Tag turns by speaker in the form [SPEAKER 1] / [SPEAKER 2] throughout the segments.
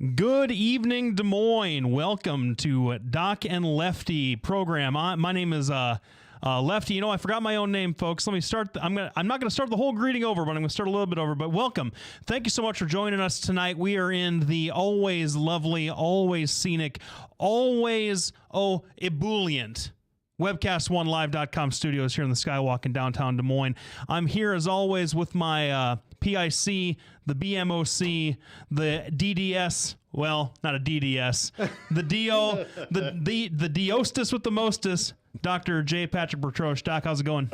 [SPEAKER 1] Good evening, Des Moines. Welcome to Doc and Lefty program. My name is Lefty. You know, I forgot my own name, folks. Let me start. I'm not going to start the whole greeting over, but I'm going to start a little bit over. But welcome. Thank you so much for joining us tonight. We are in the always lovely, always scenic, always ebullient webcast1live.com studios here in the Skywalk in downtown Des Moines. I'm here as always with my PIC, the BMOC, the DDS. Well, not a DDS. The DO, the Diostis with the mostest. Dr. J. Patrick Bertroche. Doc, how's it going?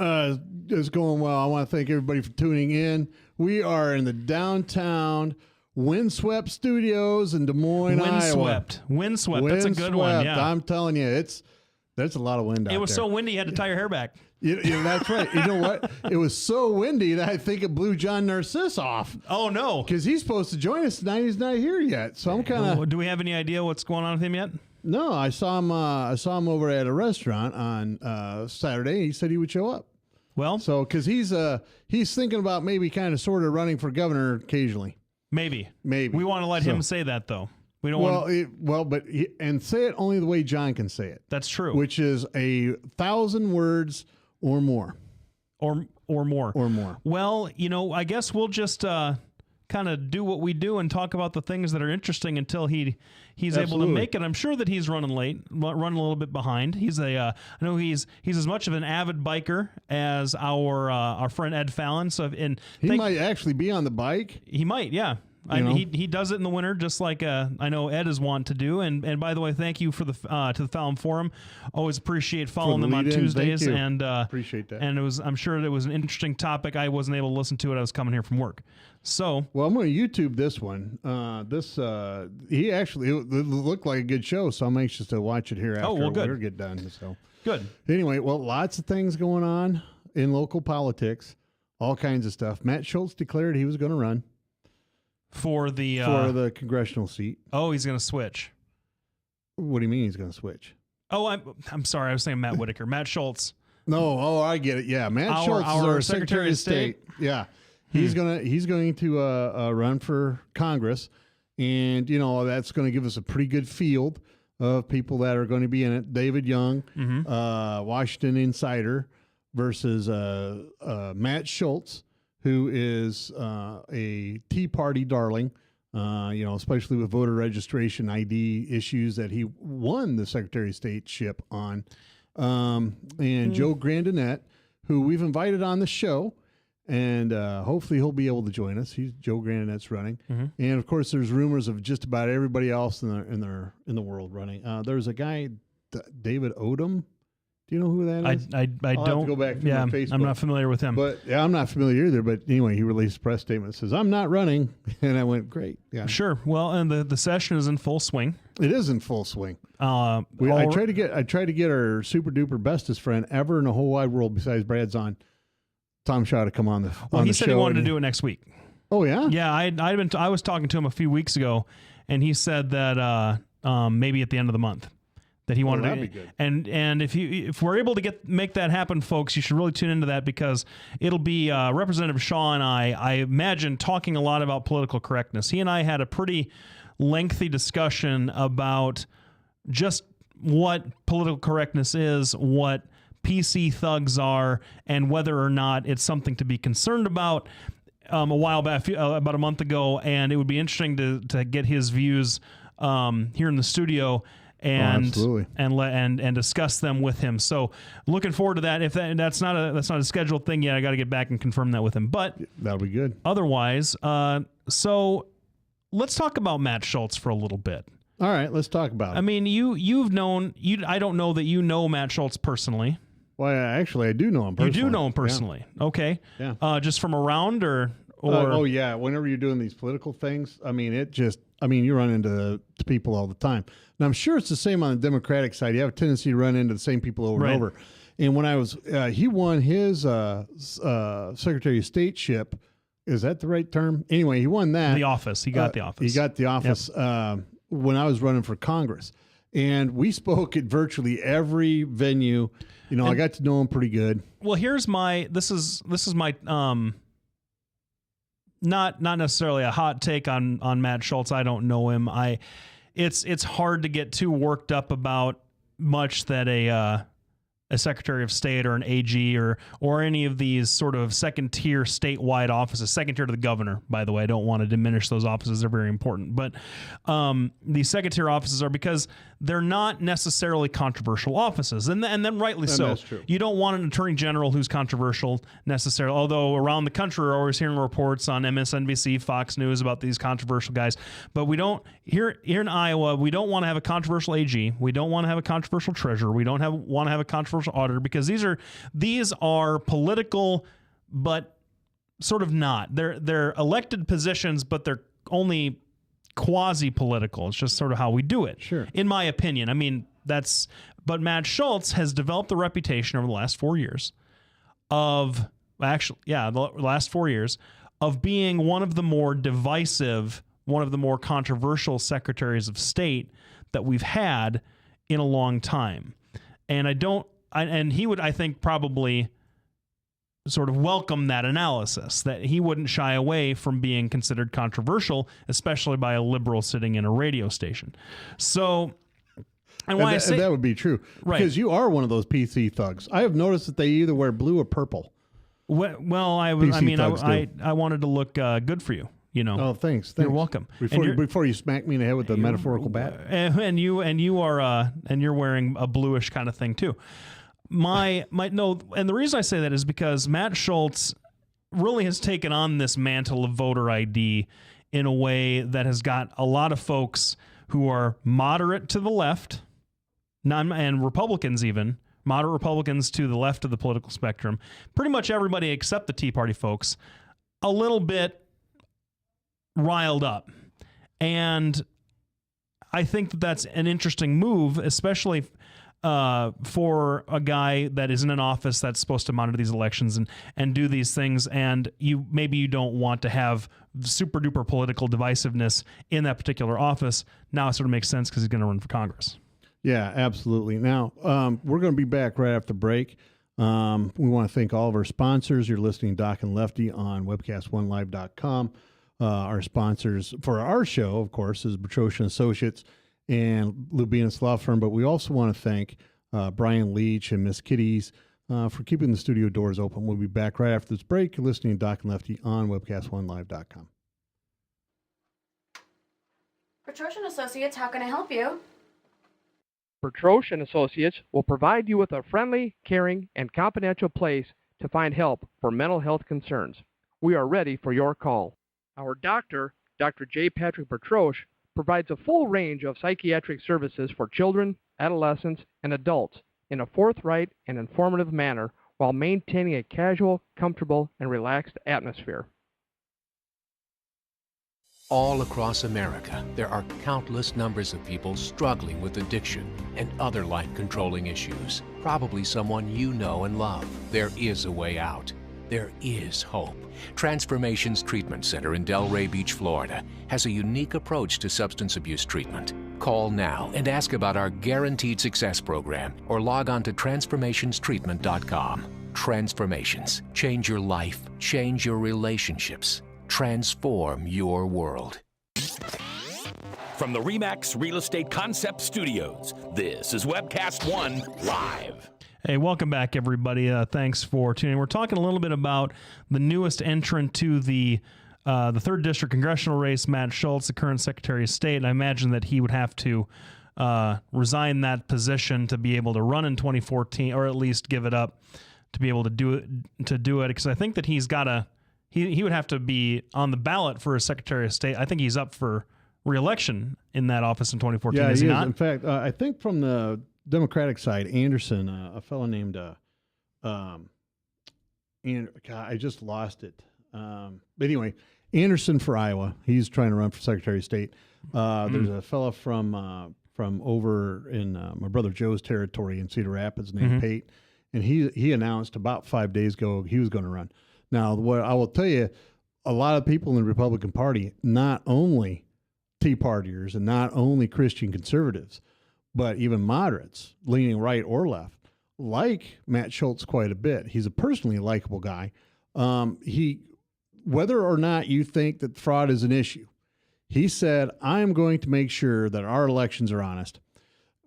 [SPEAKER 2] It's going well. I want to thank everybody for tuning in. We are in the downtown windswept studios in Des Moines, Iowa.
[SPEAKER 1] Windswept. That's a good one. Yeah.
[SPEAKER 2] I'm telling you, there's a lot of wind out there.
[SPEAKER 1] It was so windy, you had to tie your hair back.
[SPEAKER 2] That's right. You know what? It was so windy that I think it blew John Narciss off.
[SPEAKER 1] Oh, no.
[SPEAKER 2] Because he's supposed to join us tonight. He's not here yet. So I'm kind of...
[SPEAKER 1] Do we have any idea what's going on with him yet?
[SPEAKER 2] No, I saw him over at a restaurant on Saturday. He said he would show up.
[SPEAKER 1] Well,
[SPEAKER 2] so because he's thinking about maybe kind of sort of running for governor occasionally.
[SPEAKER 1] Maybe.
[SPEAKER 2] We
[SPEAKER 1] want to let him say that though. We don't
[SPEAKER 2] and say it only the way John can say it.
[SPEAKER 1] That's true.
[SPEAKER 2] Which is 1,000 words or more.
[SPEAKER 1] Or more.
[SPEAKER 2] Or more.
[SPEAKER 1] Well, you know, I guess we'll just kind of do what we do and talk about the things that are interesting until he's able to make it. I'm sure that he's running late, running a little bit behind. I know he's as much of an avid biker as our friend Ed Fallon. So
[SPEAKER 2] he might actually be on the bike.
[SPEAKER 1] He might, yeah. He does it in the winter, just like I know Ed is wont to do. And by the way, thank you for to the Fallon Forum. Always appreciate following them on Tuesdays. And
[SPEAKER 2] appreciate that.
[SPEAKER 1] And I'm sure it was an interesting topic. I wasn't able to listen to it. I was coming here from work. So
[SPEAKER 2] well, I'm going to YouTube this one. He actually it looked like a good show, so I'm anxious to watch it here after we get done. So
[SPEAKER 1] good.
[SPEAKER 2] Anyway, well, lots of things going on in local politics, all kinds of stuff. Matt Schultz declared he was going to run.
[SPEAKER 1] For the
[SPEAKER 2] congressional seat.
[SPEAKER 1] Oh, he's going to switch.
[SPEAKER 2] What do you mean he's going to switch?
[SPEAKER 1] Oh, I'm sorry. I was saying Matt Whitaker. Matt Schultz.
[SPEAKER 2] No, I get it. Yeah, Matt Schultz is our Secretary of State. Yeah, he's going to run for Congress, and that's going to give us a pretty good field of people that are going to be in it. David Young, Washington Insider, versus Matt Schultz, who is a Tea Party darling, especially with voter registration ID issues that he won the Secretary of State-ship on. And Joe Grandinette, who we've invited on the show, and hopefully he'll be able to join us. Joe Grandinette's running. Mm-hmm. And, of course, there's rumors of just about everybody else in the world running. There's a guy, David Odom. Do you know who that is?
[SPEAKER 1] I don't.
[SPEAKER 2] Have to go back through my Facebook.
[SPEAKER 1] I'm not familiar with him.
[SPEAKER 2] But yeah, I'm not familiar either. But anyway, he released a press statement that says, "I'm not running," and I went, "Great, yeah,
[SPEAKER 1] sure." Well, and the session is in full swing.
[SPEAKER 2] It is in full swing. I tried to get our super duper bestest friend ever in the whole wide world besides Brad Zahn, Tom Shaw, to come on the.
[SPEAKER 1] Well, he said he wanted to do it next week.
[SPEAKER 2] Oh yeah.
[SPEAKER 1] Yeah, I was talking to him a few weeks ago, and he said that maybe at the end of the month. That he wanted
[SPEAKER 2] that'd be good.
[SPEAKER 1] And if we're able to make that happen, folks, you should really tune into that because it'll be Representative Shaw and I imagine talking a lot about political correctness. He and I had a pretty lengthy discussion about just what political correctness is, what PC thugs are, and whether or not it's something to be concerned about. A while back, about a month ago, and it would be interesting to get his views here in the studio. And discuss them with him. So looking forward to that. If that's not a scheduled thing yet, I got to get back and confirm that with him. But
[SPEAKER 2] that'll be good.
[SPEAKER 1] Otherwise, so let's talk about Matt Schultz for a little bit.
[SPEAKER 2] All right, let's talk about it.
[SPEAKER 1] I mean, I don't know that you know Matt Schultz personally.
[SPEAKER 2] Well, actually, I do know him personally.
[SPEAKER 1] You do know him personally. Yeah. Okay.
[SPEAKER 2] Yeah.
[SPEAKER 1] Just from around or.
[SPEAKER 2] Oh yeah. Whenever you're doing these political things, you run into people all the time. And I'm sure it's the same on the Democratic side. You have a tendency to run into the same people over and over. And when I was, he won his Secretary of State-ship. Is that the right term? Anyway, he won that.
[SPEAKER 1] The office. He got the office.
[SPEAKER 2] He got the office when I was running for Congress. And we spoke at virtually every venue. I got to know him pretty good.
[SPEAKER 1] Well, this is my not necessarily a hot take on Matt Schultz. I don't know him. It's hard to get too worked up about much that a Secretary of State or an AG or any of these sort of second tier statewide offices, second tier to the governor, by the way. I don't want to diminish those offices. They're very important. But these second tier offices are because they're not necessarily controversial offices. And then rightly so.
[SPEAKER 2] That's true.
[SPEAKER 1] You don't want an attorney general who's controversial necessarily, although around the country we're always hearing reports on MSNBC, Fox News about these controversial guys. But we don't, here in Iowa, we don't want to have a controversial AG. We don't want to have a controversial treasurer. We don't want to have a controversial auditor, because these are political, but sort of not. They're elected positions, but they're only quasi-political. It's just sort of how we do it.
[SPEAKER 2] Sure.
[SPEAKER 1] In my opinion. I mean, but Matt Schultz has developed a reputation over the last 4 years the last 4 years of being one of the more divisive, one of the more controversial secretaries of state that we've had in a long time. And and he would, I think, probably sort of welcome that analysis, that he wouldn't shy away from being considered controversial, especially by a liberal sitting in a radio station. So, and
[SPEAKER 2] that would be true,
[SPEAKER 1] right?
[SPEAKER 2] Because you are one of those PC thugs. I have noticed that they either wear blue or purple.
[SPEAKER 1] Well, I wanted to look good for you. You know.
[SPEAKER 2] Oh, thanks.
[SPEAKER 1] You're welcome.
[SPEAKER 2] Before you smack me in the head with the metaphorical bat.
[SPEAKER 1] And you're wearing a bluish kind of thing too. And the reason I say that is because Matt Schultz really has taken on this mantle of voter ID in a way that has got a lot of folks who are moderate to the left, and Republicans even, moderate Republicans to the left of the political spectrum, pretty much everybody except the Tea Party folks, a little bit riled up. And I think that that's an interesting move, especially for a guy that is in an office that's supposed to monitor these elections and do these things, and maybe you don't want to have super duper political divisiveness in that particular office. Now it sort of makes sense because he's going to run for Congress.
[SPEAKER 2] Yeah, absolutely. Now, we're going to be back right after break. We want to thank all of our sponsors. You're listening to Doc and Lefty on webcast1live.com. Our sponsors for our show, of course, is Bertroshan Associates and Lubinas Law Firm, but we also want to thank Brian Leach and Miss Kitties for keeping the studio doors open. We'll be back right after this break. You're listening to Doc and Lefty on webcast1live.com.
[SPEAKER 3] Bertroshan Associates, how can I help you?
[SPEAKER 4] Bertroshan Associates will provide you with a friendly, caring, and confidential place to find help for mental health concerns. We are ready for your call. Our doctor, Dr. J. Patrick Bertrosh, provides a full range of psychiatric services for children, adolescents, and adults in a forthright and informative manner while maintaining a casual, comfortable, and relaxed atmosphere.
[SPEAKER 5] All across America, there are countless numbers of people struggling with addiction and other life-controlling issues. Probably someone you know and love. There is a way out. There is hope. Transformations Treatment Center in Delray Beach, Florida, has a unique approach to substance abuse treatment. Call now and ask about our Guaranteed Success program or log on to transformationstreatment.com. Transformations. Change your life. Change your relationships. Transform your world.
[SPEAKER 6] From the RE/MAX Real Estate Concept Studios, this is Webcast One Live.
[SPEAKER 1] Hey, welcome back, everybody. Thanks for tuning in. We're talking a little bit about the newest entrant to the 3rd District congressional race, Matt Schultz, the current Secretary of State. And I imagine that he would have to resign that position to be able to run in 2014, or at least give it up to be able to do it. Because I think that he's got he would have to be on the ballot for a Secretary of State. I think he's up for re-election in that office in 2014.
[SPEAKER 2] Yeah,
[SPEAKER 1] is he not?
[SPEAKER 2] In fact, I think from the Democratic side, Anderson, a fellow named, and God, I just lost it. But anyway, Anderson for Iowa. He's trying to run for Secretary of State. There's a fellow from over in my brother Joe's territory in Cedar Rapids named Pate, and he announced about 5 days ago he was going to run. Now, what I will tell you, a lot of people in the Republican Party, not only Tea Partiers and not only Christian conservatives, but even moderates, leaning right or left, like Matt Schultz quite a bit. He's a personally likable guy. He whether or not you think that fraud is an issue, he said, I'm going to make sure that our elections are honest.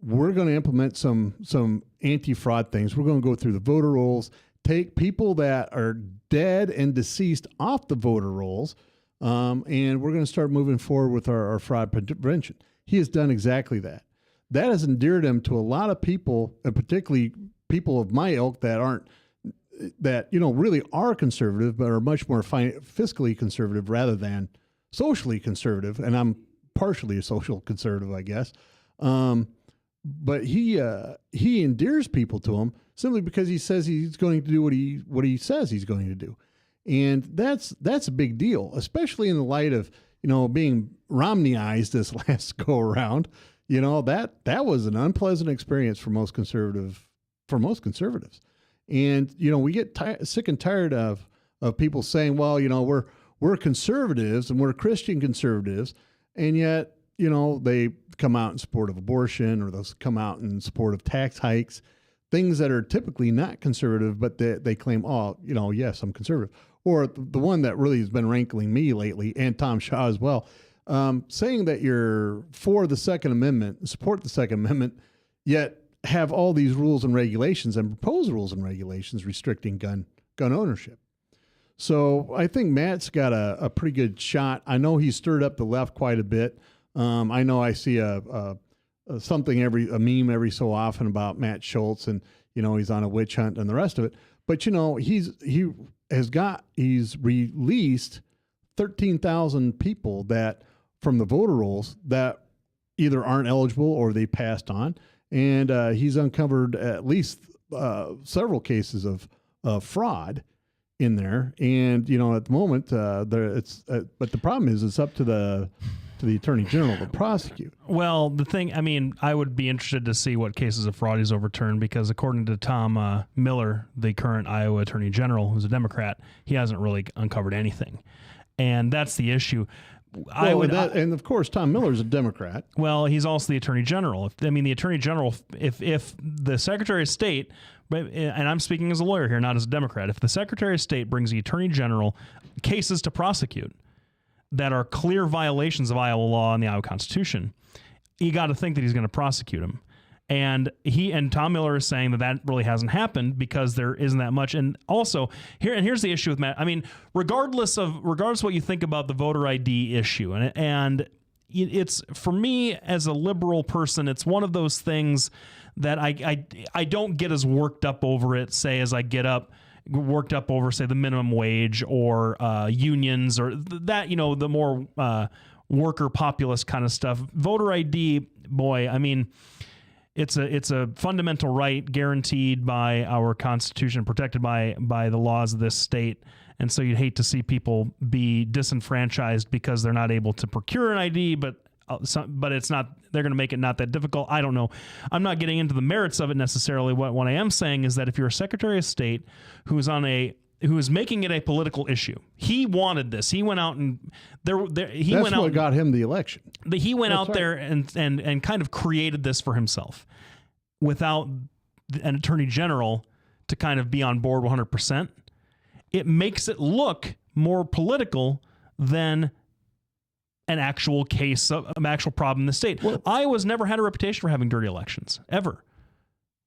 [SPEAKER 2] We're going to implement some anti-fraud things. We're going to go through the voter rolls, take people that are dead and deceased off the voter rolls, and we're going to start moving forward with our fraud prevention. He has done exactly that. That has endeared him to a lot of people, and particularly people of my ilk that really are conservative, but are much more fiscally conservative rather than socially conservative. And I'm partially a social conservative, I guess. But he endears people to him simply because he says he's going to do what he says he's going to do. And that's a big deal, especially in the light of, being Romneyized this last go around. That was an unpleasant experience for most conservatives. And, we get sick and tired of people saying, well, we're conservatives and we're Christian conservatives. And yet, they come out in support of abortion, or they'll come out in support of tax hikes, things that are typically not conservative, but they claim, yes, I'm conservative. Or the one that really has been rankling me lately, and Tom Shaw as well, saying that you're for the Second Amendment, support the Second Amendment, yet have all these rules and regulations and propose rules and regulations restricting gun ownership. So I think Matt's got a pretty good shot. I know he stirred up the left quite a bit. I know I see a meme every so often about Matt Schultz, and he's on a witch hunt and the rest of it. But he's released 13,000 people that from the voter rolls that either aren't eligible or they passed on, and he's uncovered at least several cases of fraud in there. And at the moment, but the problem is it's up to the Attorney General to prosecute.
[SPEAKER 1] Well, the thing, I would be interested to see what cases of fraud he's overturned, because according to Tom Miller, the current Iowa Attorney General, who's a Democrat, he hasn't really uncovered anything. And that's the issue.
[SPEAKER 2] And of course, Tom Miller's a Democrat.
[SPEAKER 1] Well, he's also the Attorney General. The Attorney General, if the Secretary of State, and I'm speaking as a lawyer here, not as a Democrat, if the Secretary of State brings the Attorney General cases to prosecute that are clear violations of Iowa law and the Iowa Constitution, you got to think that he's going to prosecute him. And Tom Miller is saying that really hasn't happened because there isn't that much. And also here's the issue with Matt. Regardless of what you think about the voter ID issue, and it's, for me as a liberal person, it's one of those things that I don't get as worked up over it, say, as I get worked up over, say, the minimum wage or unions or that, the more worker populist kind of stuff. Voter ID, boy, it's a fundamental right guaranteed by our Constitution, protected by the laws of this state. And so you'd hate to see people be disenfranchised because they're not able to procure an ID, but it's not, they're going to make it not that difficult. I don't know. I'm not getting into the merits of it necessarily. What I am saying is that if you're a Secretary of State who is making it a political issue, he wanted this. He went out and
[SPEAKER 2] that's what got him the election.
[SPEAKER 1] He went out there and kind of created this for himself without an Attorney General to kind of be on board 100%. It makes it look more political than an actual case of an actual problem in the state. Well, Iowa's never had a reputation for having dirty elections, ever.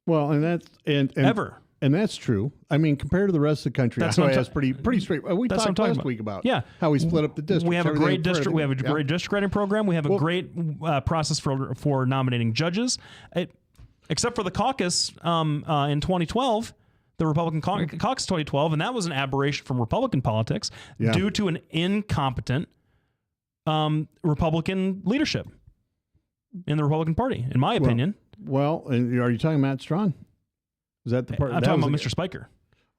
[SPEAKER 2] Well, ever. And that's true. Compared to the rest of the country, Iowa has pretty straight. We talked last week about how we split up the districts.
[SPEAKER 1] We have a great district. We have a great district writing program. We have a great process for nominating judges. Except for the caucus in 2012, the Republican caucus 2012, and that was an aberration from Republican politics due to an incompetent Republican leadership in the Republican Party, in my opinion.
[SPEAKER 2] Well, are you talking Matt Strawn? Is that the part?
[SPEAKER 1] I'm talking about Mr. Spiker.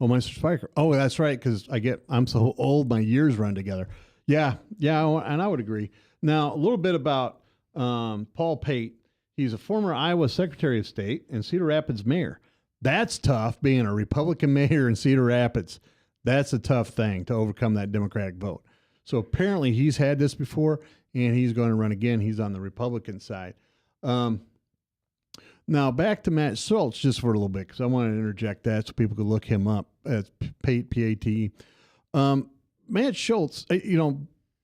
[SPEAKER 2] Oh, Mr. Spiker. Oh, that's right, because I'm so old, my years run together. Yeah, and I would agree. Now, a little bit about Paul Pate. He's a former Iowa Secretary of State and Cedar Rapids mayor. That's tough, being a Republican mayor in Cedar Rapids. That's a tough thing to overcome that Democratic vote. So apparently he's had this before, and he's going to run again. He's on the Republican side. Now, back to Matt Schultz just for a little bit, because I want to interject that so people could look him up. It's Pate, P-A-T. Matt Schultz,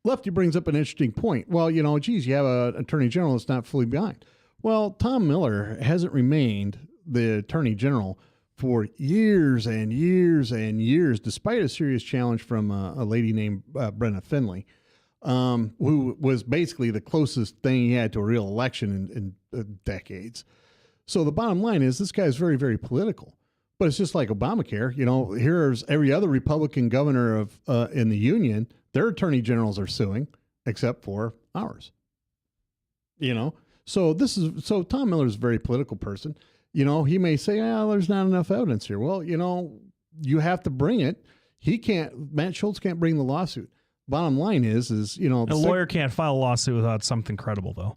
[SPEAKER 2] Lefty brings up an interesting point. Well, geez, you have an attorney general that's not fully behind. Well, Tom Miller hasn't remained the attorney general for years and years and years, despite a serious challenge from a lady named Brenna Finley, who was basically the closest thing he had to a real election in decades. So the bottom line is this guy is very, very political. But it's just like Obamacare. Here's every other Republican governor of in the union, their attorney generals are suing, except for ours. So Tom Miller is a very political person. He may say, there's not enough evidence here. Well, you have to bring it. Matt Schultz can't bring the lawsuit. Bottom line is a
[SPEAKER 1] lawyer can't file a lawsuit without something credible, though.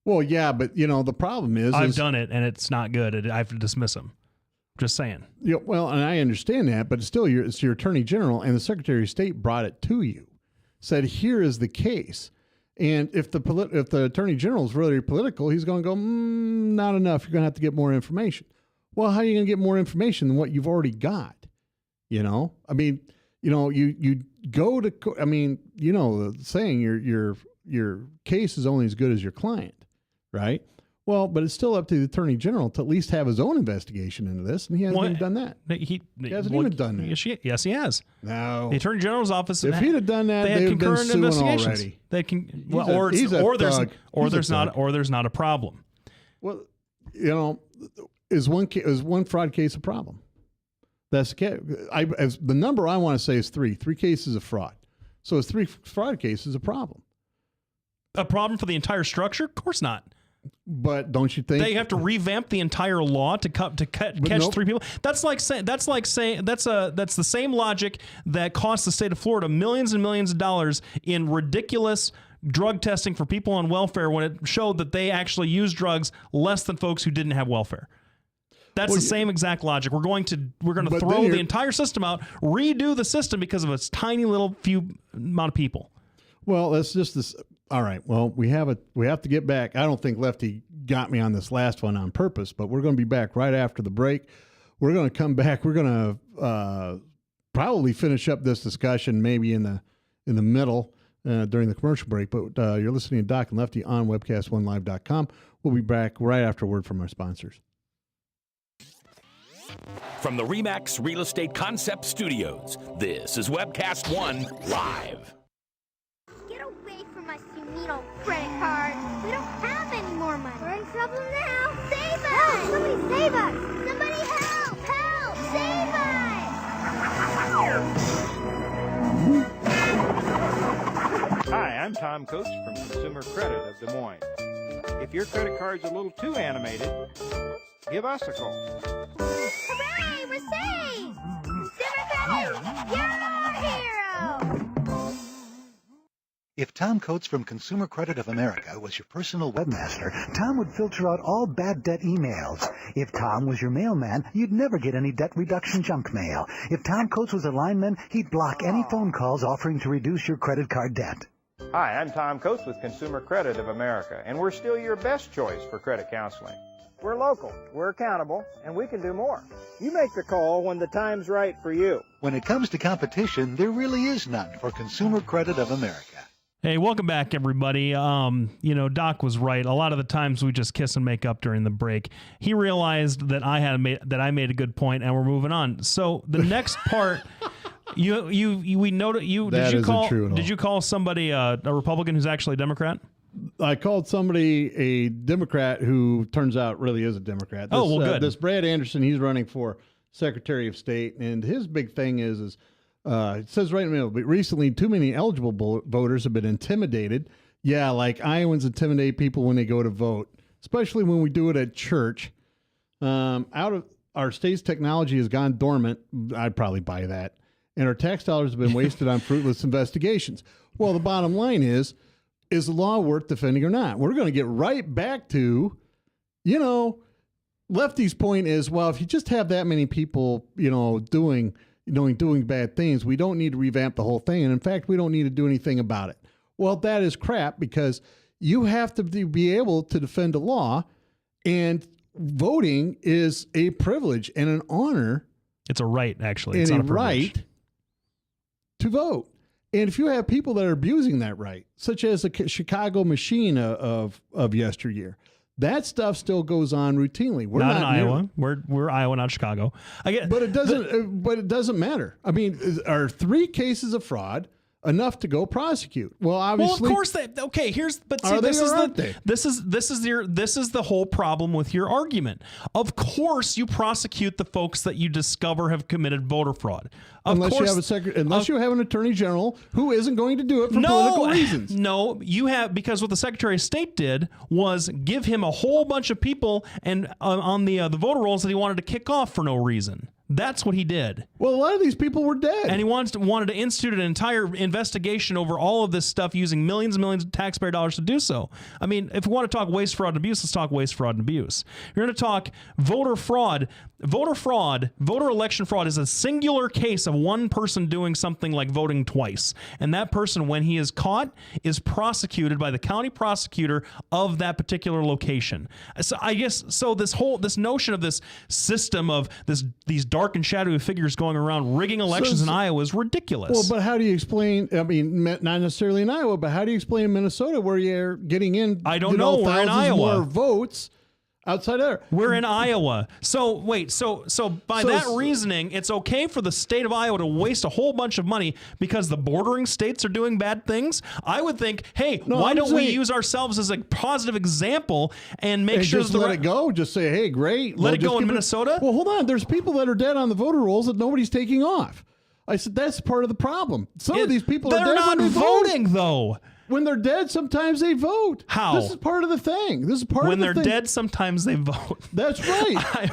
[SPEAKER 2] Well, yeah, but the problem is
[SPEAKER 1] I've done it and it's not good. I have to dismiss him. Just saying. Yeah,
[SPEAKER 2] well, and I understand that, but still, it's your attorney general and the Secretary of State brought it to you, said, here is the case. And if the attorney general is really political, he's going to go, not enough. You're going to have to get more information. Well, how are you going to get more information than what you've already got? You go to, the saying, your case is only as good as your client, right? Well, but it's still up to the attorney general to at least have his own investigation into this, and he hasn't even done that. He hasn't even done that.
[SPEAKER 1] Yes, he has.
[SPEAKER 2] No,
[SPEAKER 1] the attorney general's office.
[SPEAKER 2] If he'd have done that,
[SPEAKER 1] they had concurrent investigations
[SPEAKER 2] already.
[SPEAKER 1] They can, there's not a problem.
[SPEAKER 2] Well, is one fraud case a problem? That's the number I want to say is 3 cases of fraud. So is 3 fraud cases a problem?
[SPEAKER 1] A problem for the entire structure? Of course not.
[SPEAKER 2] But don't you think
[SPEAKER 1] they have to revamp the entire law to catch 3 people? That's the same logic that cost the state of Florida millions and millions of dollars in ridiculous drug testing for people on welfare when it showed that they actually used drugs less than folks who didn't have welfare. That's the same exact logic. We're going to throw the entire system out, redo the system because of a tiny little few amount of people.
[SPEAKER 2] Well, that's just this. All right. Well, we have to get back. I don't think Lefty got me on this last one on purpose, but we're going to be back right after the break. We're going to come back. We're going to probably finish up this discussion maybe in the middle during the commercial break. But you're listening to Doc and Lefty on webcast1live.com. We'll be back right after a word from our sponsors.
[SPEAKER 6] From the RE/MAX Real Estate Concept Studios, this is Webcast 1 Live.
[SPEAKER 7] Get away from us, you need old credit card. We don't have any more money. We're in trouble now. Save us! Help! Somebody save us! Somebody help! Help! Save us!
[SPEAKER 8] Hi, I'm Tom Coates from Consumer Credit of Des Moines. If your credit card's a little too animated, give us a call.
[SPEAKER 7] Hooray! We're saved! Consumer Credit! You're our hero!
[SPEAKER 9] If Tom Coates from Consumer Credit of America was your personal webmaster, Tom would filter out all bad debt emails. If Tom was your mailman, you'd never get any debt reduction junk mail. If Tom Coates was a lineman, he'd block any phone calls offering to reduce your credit card debt.
[SPEAKER 8] Hi, I'm Tom Coates with Consumer Credit of America, and we're still your best choice for credit counseling. We're local, we're accountable, and we can do more. You make the call when the time's right for you.
[SPEAKER 9] When it comes to competition, there really is none for Consumer Credit of America.
[SPEAKER 1] Hey, welcome back, everybody. Doc was right. A lot of the times we just kiss and make up during the break. He realized that I made a good point, and we're moving on. So the next part, did you call somebody a Republican who's actually a Democrat?
[SPEAKER 2] I called somebody a Democrat who turns out really is a Democrat.
[SPEAKER 1] Good.
[SPEAKER 2] This Brad Anderson, he's running for Secretary of State, and his big thing is it says right in the middle, but recently too many eligible voters have been intimidated. Yeah, like Iowans intimidate people when they go to vote, especially when we do it at church. Out of our state's technology has gone dormant. I'd probably buy that. And our tax dollars have been wasted on fruitless investigations. Well, the bottom line is the law worth defending or not? We're going to get right back to, Lefty's point is, well, if you just have that many people, doing bad things, we don't need to revamp the whole thing. And in fact, we don't need to do anything about it. Well, that is crap, because you have to be able to defend a law, and voting is a privilege and an honor.
[SPEAKER 1] It's a right, actually. It's
[SPEAKER 2] and
[SPEAKER 1] not a privilege.
[SPEAKER 2] Right to vote. And if you have people that are abusing that right, such as the Chicago machine of yesteryear, that stuff still goes on routinely. We're
[SPEAKER 1] not in Iowa. We're Iowa, not Chicago.
[SPEAKER 2] But it doesn't. But it doesn't matter. I mean, are 3 cases of fraud enough to go prosecute? Well, obviously.
[SPEAKER 1] Well, of course they. Okay, this is the whole problem with your argument. Of course, you prosecute the folks that you discover have committed voter fraud.
[SPEAKER 2] Unless you have an attorney general who isn't going to do it for political reasons.
[SPEAKER 1] No, you have, because what the Secretary of State did was give him a whole bunch of people and on the voter rolls that he wanted to kick off for no reason. That's what he did.
[SPEAKER 2] Well, a lot of these people were dead.
[SPEAKER 1] And he wanted to institute an entire investigation over all of this stuff using millions and millions of taxpayer dollars to do so. I mean, if we want to talk waste, fraud, and abuse, let's talk waste, fraud, and abuse. You're going to talk voter fraud. Voter election fraud is a singular case of one person doing something like voting twice. And that person, when he is caught, is prosecuted by the county prosecutor of that particular location. So I guess, this notion of this system of these dark and shadowy figures going around rigging elections in Iowa is ridiculous.
[SPEAKER 2] Well, but how do you explain, I mean, not necessarily in Iowa, but how do you explain in Minnesota where you're getting in,
[SPEAKER 1] I don't know, we're in Iowa.
[SPEAKER 2] More votes outside there?
[SPEAKER 1] We're in Iowa. So wait, so by that reasoning, it's okay for the state of Iowa to waste a whole bunch of money because the bordering states are doing bad things? I would think, hey, why don't we use ourselves as a positive example and make sure
[SPEAKER 2] just let it go? Just say, hey, great.
[SPEAKER 1] Let it go in Minnesota?
[SPEAKER 2] Well, hold on. There's people that are dead on the voter rolls that nobody's taking off. I said, that's part of the problem. Some of these people are dead
[SPEAKER 1] not
[SPEAKER 2] when they
[SPEAKER 1] voting,
[SPEAKER 2] vote.
[SPEAKER 1] though.
[SPEAKER 2] When they're dead, sometimes they vote.
[SPEAKER 1] How?
[SPEAKER 2] This is part of the thing. This is part
[SPEAKER 1] when
[SPEAKER 2] of the thing.
[SPEAKER 1] When they're dead, sometimes they vote.
[SPEAKER 2] That's right.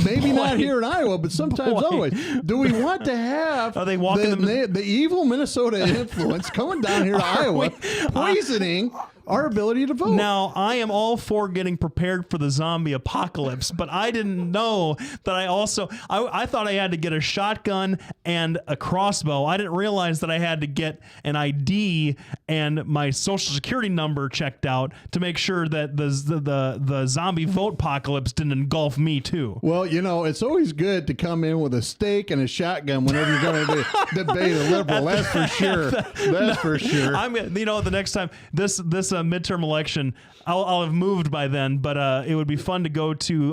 [SPEAKER 2] Maybe not here in Iowa, but sometimes otherwise. Do we want to have the evil Minnesota influence coming down here to Iowa, poisoning our ability to vote?
[SPEAKER 1] Now, I am all for getting prepared for the zombie apocalypse, but I didn't know that I thought I had to get a shotgun and a crossbow. I didn't realize that I had to get an ID and my social security number checked out to make sure that the zombie vote apocalypse didn't engulf me too.
[SPEAKER 2] Well, it's always good to come in with a stake and a shotgun whenever you're going to debate a liberal. That's for sure. That's for sure.
[SPEAKER 1] The next time this midterm election, I'll have moved by then, but it would be fun to go to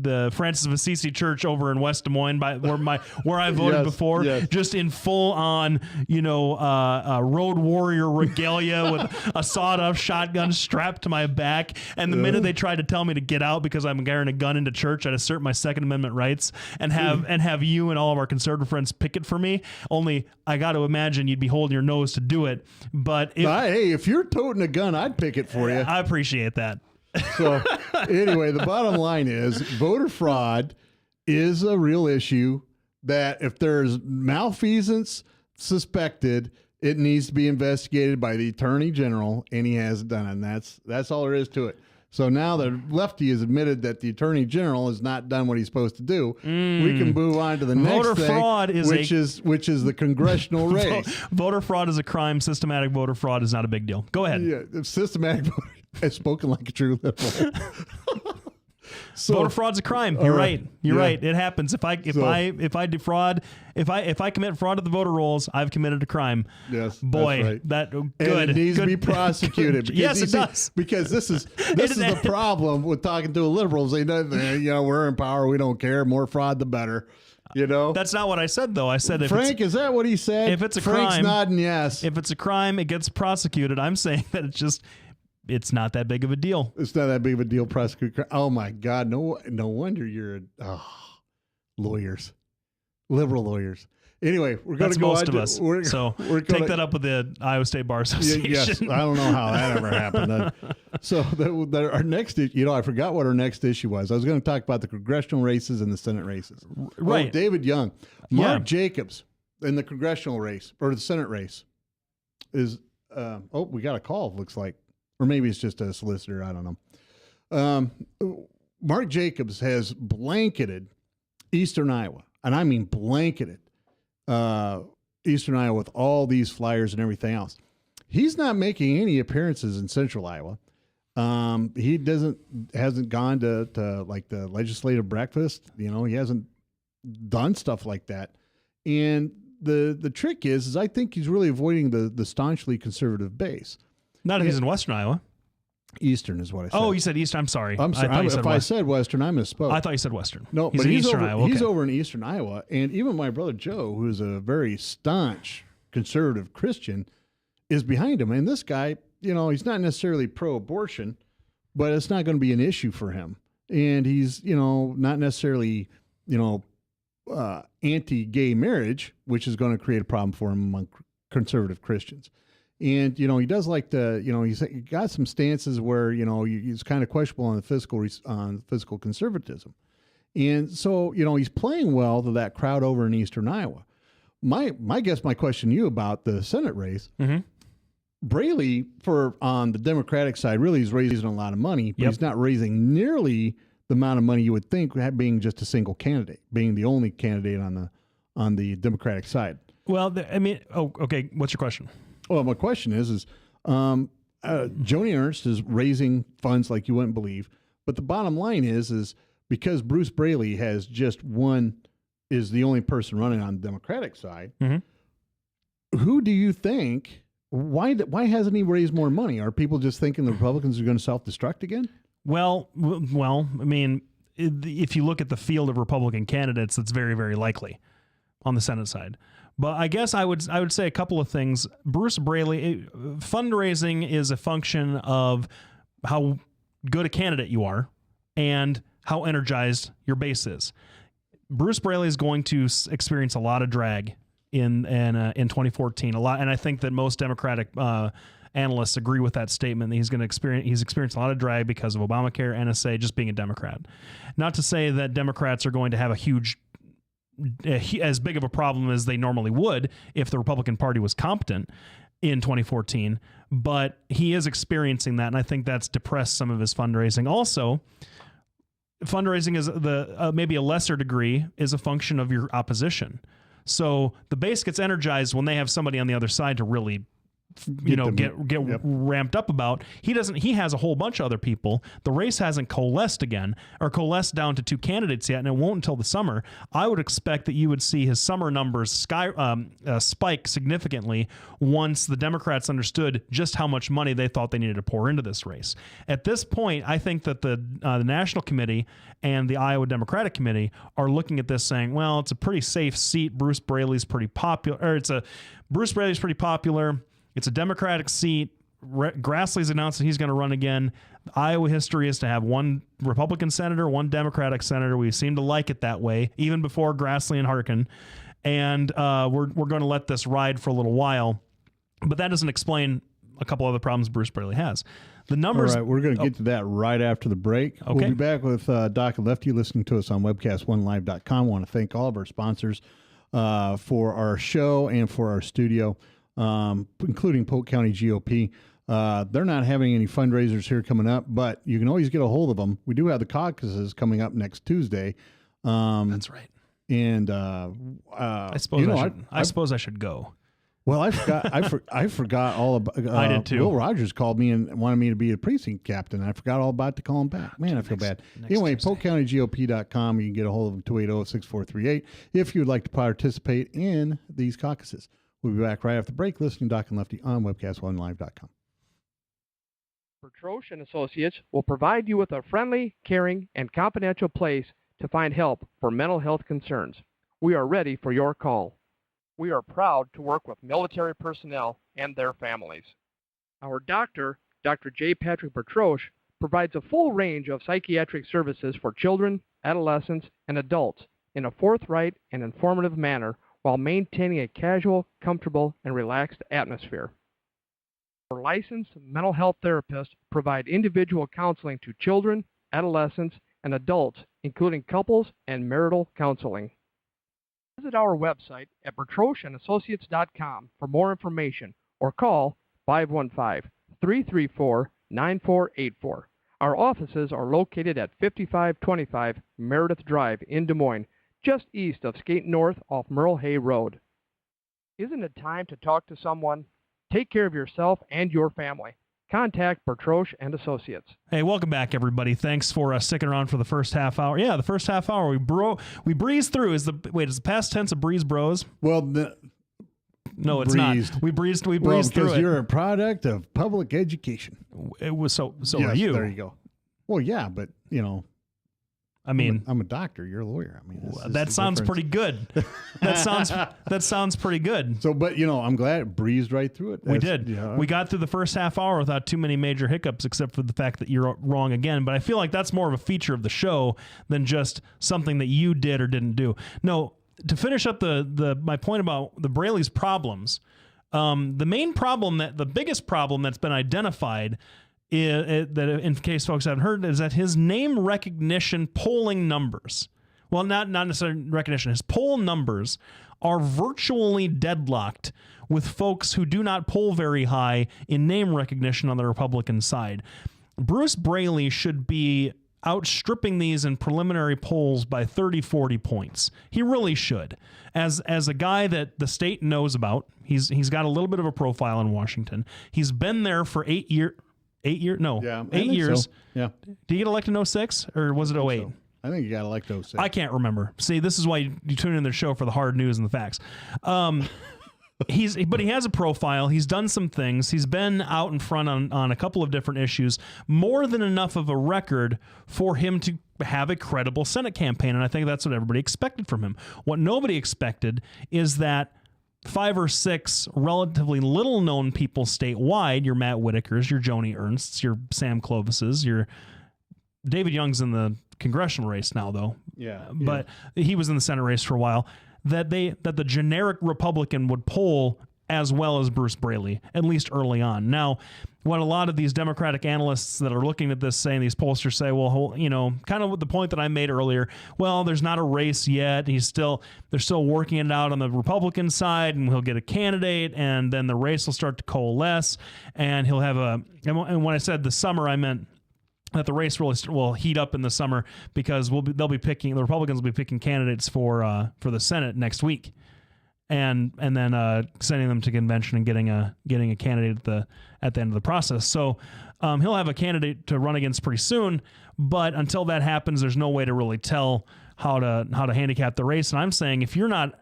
[SPEAKER 1] the Francis of Assisi Church over in West Des Moines, where I voted before, just in full on road warrior regalia with a sawed-off shotgun strapped to my back. And the minute they tried to tell me to get out because I'm carrying a gun into church, I'd assert my Second Amendment rights and have you and all of our conservative friends picket for me. Only I got to imagine you'd be holding your nose to do it. But
[SPEAKER 2] hey, if you're toting a gun, I'd pick it for you.
[SPEAKER 1] I appreciate that.
[SPEAKER 2] So anyway, the bottom line is voter fraud is a real issue that if there's malfeasance suspected, it needs to be investigated by the attorney general, and he hasn't done it. And that's all there is to it. So now the lefty has admitted that the attorney general has not done what he's supposed to do. We can move on to the next
[SPEAKER 1] voter
[SPEAKER 2] thing,
[SPEAKER 1] fraud
[SPEAKER 2] which is the congressional race.
[SPEAKER 1] Voter fraud is a crime. Systematic voter fraud is not a big deal. Go ahead.
[SPEAKER 2] Yeah, systematic voter. I've spoken like a true liberal. So,
[SPEAKER 1] voter fraud's a crime. You're right. You're right. It happens. If I defraud, if I commit fraud at the voter rolls, I've committed a crime.
[SPEAKER 2] Yes,
[SPEAKER 1] boy,
[SPEAKER 2] that's right.
[SPEAKER 1] good.
[SPEAKER 2] And it needs to be prosecuted. Because,
[SPEAKER 1] yes, it does.
[SPEAKER 2] Because this is the problem with talking to liberals. They know, we're in power. We don't care. More fraud, the better.
[SPEAKER 1] That's not what I said, though. I said
[SPEAKER 2] Frank, is that what he said?
[SPEAKER 1] If it's a
[SPEAKER 2] Frank's
[SPEAKER 1] crime,
[SPEAKER 2] nodding yes.
[SPEAKER 1] If it's a crime, it gets prosecuted. I'm saying that it's not that big of a deal.
[SPEAKER 2] It's not that big of a deal. Prosecute. Oh my God! No wonder you're lawyers, liberal lawyers. Anyway, we're going to go
[SPEAKER 1] most of us. We're take that up with the Iowa State Bar Association.
[SPEAKER 2] Yes, I don't know how that ever happened. So our next issue, I forgot what our next issue was. I was going to talk about the congressional races and the Senate races.
[SPEAKER 1] Right.
[SPEAKER 2] Oh, David Young, Mark Jacobs in the congressional race or the Senate race is. We got a call. Looks like. Or maybe it's just a solicitor. I don't know. Mark Jacobs has blanketed Eastern Iowa, and I mean blanketed Eastern Iowa with all these flyers and everything else. He's not making any appearances in Central Iowa. He hasn't gone to like the legislative breakfast. He hasn't done stuff like that. And the trick is I think he's really avoiding the staunchly conservative base.
[SPEAKER 1] Not if he's in Western Iowa.
[SPEAKER 2] Eastern is what I said.
[SPEAKER 1] Oh, you said Eastern. I'm sorry.
[SPEAKER 2] I'm sorry. If I said Western, I misspoke.
[SPEAKER 1] I thought you said Western.
[SPEAKER 2] No,
[SPEAKER 1] he's
[SPEAKER 2] but
[SPEAKER 1] in
[SPEAKER 2] he's
[SPEAKER 1] Eastern
[SPEAKER 2] over,
[SPEAKER 1] Iowa. Okay.
[SPEAKER 2] He's over in Eastern Iowa, and even my brother Joe, who is a very staunch conservative Christian, is behind him. And this guy, he's not necessarily pro-abortion, but it's not going to be an issue for him. And he's, not necessarily, anti-gay marriage, which is going to create a problem for him among conservative Christians. And, he does like to, he's got some stances where, he's kind of questionable on the physical conservatism. And so, he's playing well to that crowd over in Eastern Iowa. My question to you about the Senate race, Braley, on the Democratic side, really is raising a lot of money, but he's not raising nearly the amount of money you would think, being just a single candidate, being the only candidate on the Democratic side.
[SPEAKER 1] Well, okay. What's your question?
[SPEAKER 2] Well, my question is Joni Ernst is raising funds like you wouldn't believe, but the bottom line is because Bruce Braley has just is the only person running on the Democratic side. Who do you think? Why hasn't he raised more money? Are people just thinking the Republicans are going to self-destruct again?
[SPEAKER 1] Well, if you look at the field of Republican candidates, it's very, very likely on the Senate side. But I guess I would say a couple of things. Bruce Braley, fundraising is a function of how good a candidate you are and how energized your base is. Bruce Braley is going to experience a lot of drag in 2014. A lot, and I think that most Democratic analysts agree with that statement. That he's experienced a lot of drag because of Obamacare, NSA, just being a Democrat. Not to say that Democrats are going to have as big of a problem as they normally would if the Republican Party was competent in 2014, but he is experiencing that, and I think that's depressed some of his fundraising. Also, fundraising is maybe a lesser degree is a function of your opposition. So the base gets energized when they have somebody on the other side to really get ramped up about. He has a whole bunch of other people. The race hasn't coalesced down to two candidates yet, and it won't until the summer. I would expect that you would see his summer numbers spike significantly once the Democrats understood just how much money they thought they needed to pour into this race. At this point, I think that the National Committee and the Iowa Democratic Committee are looking at this saying, well, it's a pretty safe seat. Bruce Braley's pretty popular. It's a Democratic seat. Grassley's announced that he's going to run again. Iowa history is to have one Republican senator, one Democratic senator. We seem to like it that way, even before Grassley and Harkin. And we're going to let this ride for a little while. But that doesn't explain a couple other problems Bruce Braley has. The numbers.
[SPEAKER 2] All right, we're going to get to that right after the break. Okay. We'll be back with Doc and Lefty listening to us on webcast1live.com. I want to thank all of our sponsors for our show and for our studio. Including Polk County GOP. They're not having any fundraisers here coming up, but you can always get a hold of them. We do have the caucuses coming up next Tuesday.
[SPEAKER 1] That's right.
[SPEAKER 2] And
[SPEAKER 1] I suppose I should go.
[SPEAKER 2] Well, I forgot. I forgot all about.
[SPEAKER 1] I did too.
[SPEAKER 2] Will Rogers called me and wanted me to be a precinct captain. I forgot all about to call him back. Man, I feel bad. Anyway, PolkCountyGOP.com. You can get a hold of them 280-6438 if you would like to participate in these caucuses. We'll be back right after the break, listening to Doc and Lefty on webcast1live.com.
[SPEAKER 4] Petrosh and Associates will provide you with a friendly, caring, and confidential place to find help for mental health concerns. We are ready for your call. We are proud to work with military personnel and their families. Our doctor, Dr. J. Patrick Petrosh, provides a full range of psychiatric services for children, adolescents, and adults in a forthright and informative manner while maintaining a casual, comfortable, and relaxed atmosphere. Our licensed mental health therapists provide individual counseling to children, adolescents, and adults, including couples and marital counseling. Visit our website at petroshandassociates.com for more information or call 515-334-9484. Our offices are located at 5525 Meredith Drive in Des Moines, just east of Skate North off Merle Hay Road. Isn't it time to talk to someone? Take care of yourself and your family. contact Bertroche and Associates.
[SPEAKER 1] Hey, welcome back, everybody. Thanks for sticking around for the first half hour. Yeah, the first half hour we breezed through. Is the past tense of breeze bros?
[SPEAKER 2] Well,
[SPEAKER 1] no, it's
[SPEAKER 2] breezed.
[SPEAKER 1] not. We breezed through
[SPEAKER 2] because
[SPEAKER 1] it.
[SPEAKER 2] You're a product of public education.
[SPEAKER 1] It was so
[SPEAKER 2] yes,
[SPEAKER 1] are you.
[SPEAKER 2] There you go. Well, yeah, but
[SPEAKER 1] I mean,
[SPEAKER 2] I'm a doctor. You're a lawyer. I mean,
[SPEAKER 1] that sounds pretty good. that sounds pretty good.
[SPEAKER 2] So, but I'm glad it breezed right through it.
[SPEAKER 1] We did. Yeah. We got through the first half hour without too many major hiccups, except for the fact that you're wrong again. But I feel like that's more of a feature of the show than just something that you did or didn't do. No, to finish up my point about the Braley's problems, the biggest problem that's been identified that in case folks haven't heard, is that his name recognition polling numbers, well, not necessarily recognition, his poll numbers are virtually deadlocked with folks who do not poll very high in name recognition on the Republican side. Bruce Braley should be outstripping these in preliminary polls by 30, 40 points. He really should. As a guy that the state knows about, he's got a little bit of a profile in Washington. He's been there for 8 years. 8 years? No,
[SPEAKER 2] yeah,
[SPEAKER 1] 8 years.
[SPEAKER 2] So. Yeah.
[SPEAKER 1] Did he get elected in 06 or was it 08?
[SPEAKER 2] So. I think he got elected in 06.
[SPEAKER 1] I can't remember. See, this is why you tune in the show for the hard news and the facts. But he has a profile. He's done some things. He's been out in front on a couple of different issues, more than enough of a record for him to have a credible Senate campaign. And I think that's what everybody expected from him. What nobody expected is that 5 or 6 relatively little known people statewide, your Matt Whitakers, your Joni Ernsts, your Sam Clovises, your David Young's in the congressional race now, though.
[SPEAKER 2] Yeah.
[SPEAKER 1] But he was in the Senate race for a while. That the generic Republican would poll as well as Bruce Braley, at least early on. Now, what a lot of these Democratic analysts that are looking at this saying, these pollsters say, well, kind of with the point that I made earlier, well, there's not a race yet. They're still working it out on the Republican side, and he'll get a candidate, and then the race will start to coalesce, and he'll have and when I said the summer, I meant that the race really will heat up in the summer because the Republicans will be picking candidates for the Senate next week, and then sending them to convention and getting a candidate at the end of the process. So he'll have a candidate to run against pretty soon, but until that happens, there's no way to really tell how to handicap the race. And I'm saying if you're not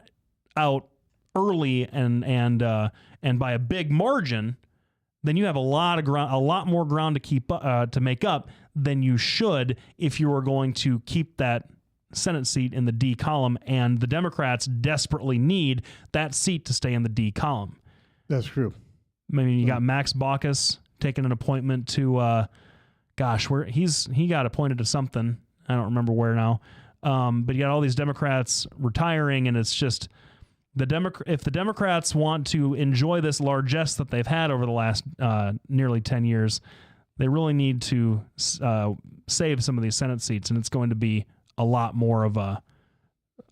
[SPEAKER 1] out early and by a big margin, then you have a lot more ground to keep to make up than you should if you are going to keep that Senate seat in the D column, and the Democrats desperately need that seat to stay in the D column.
[SPEAKER 2] That's true.
[SPEAKER 1] I mean, you got Max Baucus taking an appointment to, where he got appointed to something. I don't remember where now. But you got all these Democrats retiring, and it's just if the Democrats want to enjoy this largesse that they've had over the last nearly 10 years, they really need to save some of these Senate seats, and it's going to be a lot more of a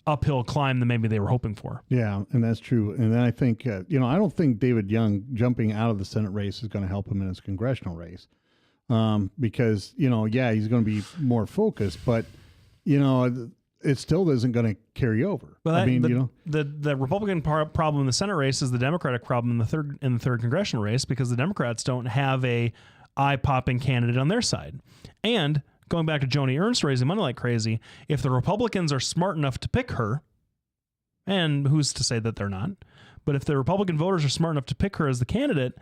[SPEAKER 1] uphill climb than maybe they were hoping for.
[SPEAKER 2] Yeah, and that's true. And then I think, I don't think David Young jumping out of the Senate race is going to help him in his congressional race because, he's going to be more focused, but, it still isn't going to carry over.
[SPEAKER 1] Well, the Republican problem in the Senate race is the Democratic problem in the third congressional race because the Democrats don't have a eye-popping candidate on their side. And going back to Joni Ernst raising money like crazy, if the Republicans are smart enough to pick her, and who's to say that they're not, but if the Republican voters are smart enough to pick her as the candidate,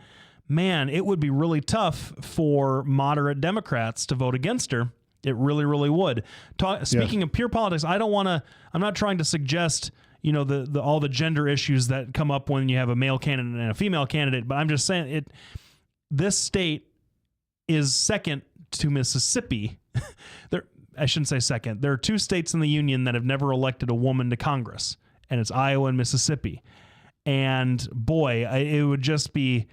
[SPEAKER 1] man, it would be really tough for moderate Democrats to vote against her. It really, really would. Speaking of pure politics, I'm not trying to suggest, all the gender issues that come up when you have a male candidate and a female candidate, but I'm just saying this state is second to Mississippi. I shouldn't say second. There are 2 states in the union that have never elected a woman to Congress, and it's Iowa and Mississippi. And boy, it would just be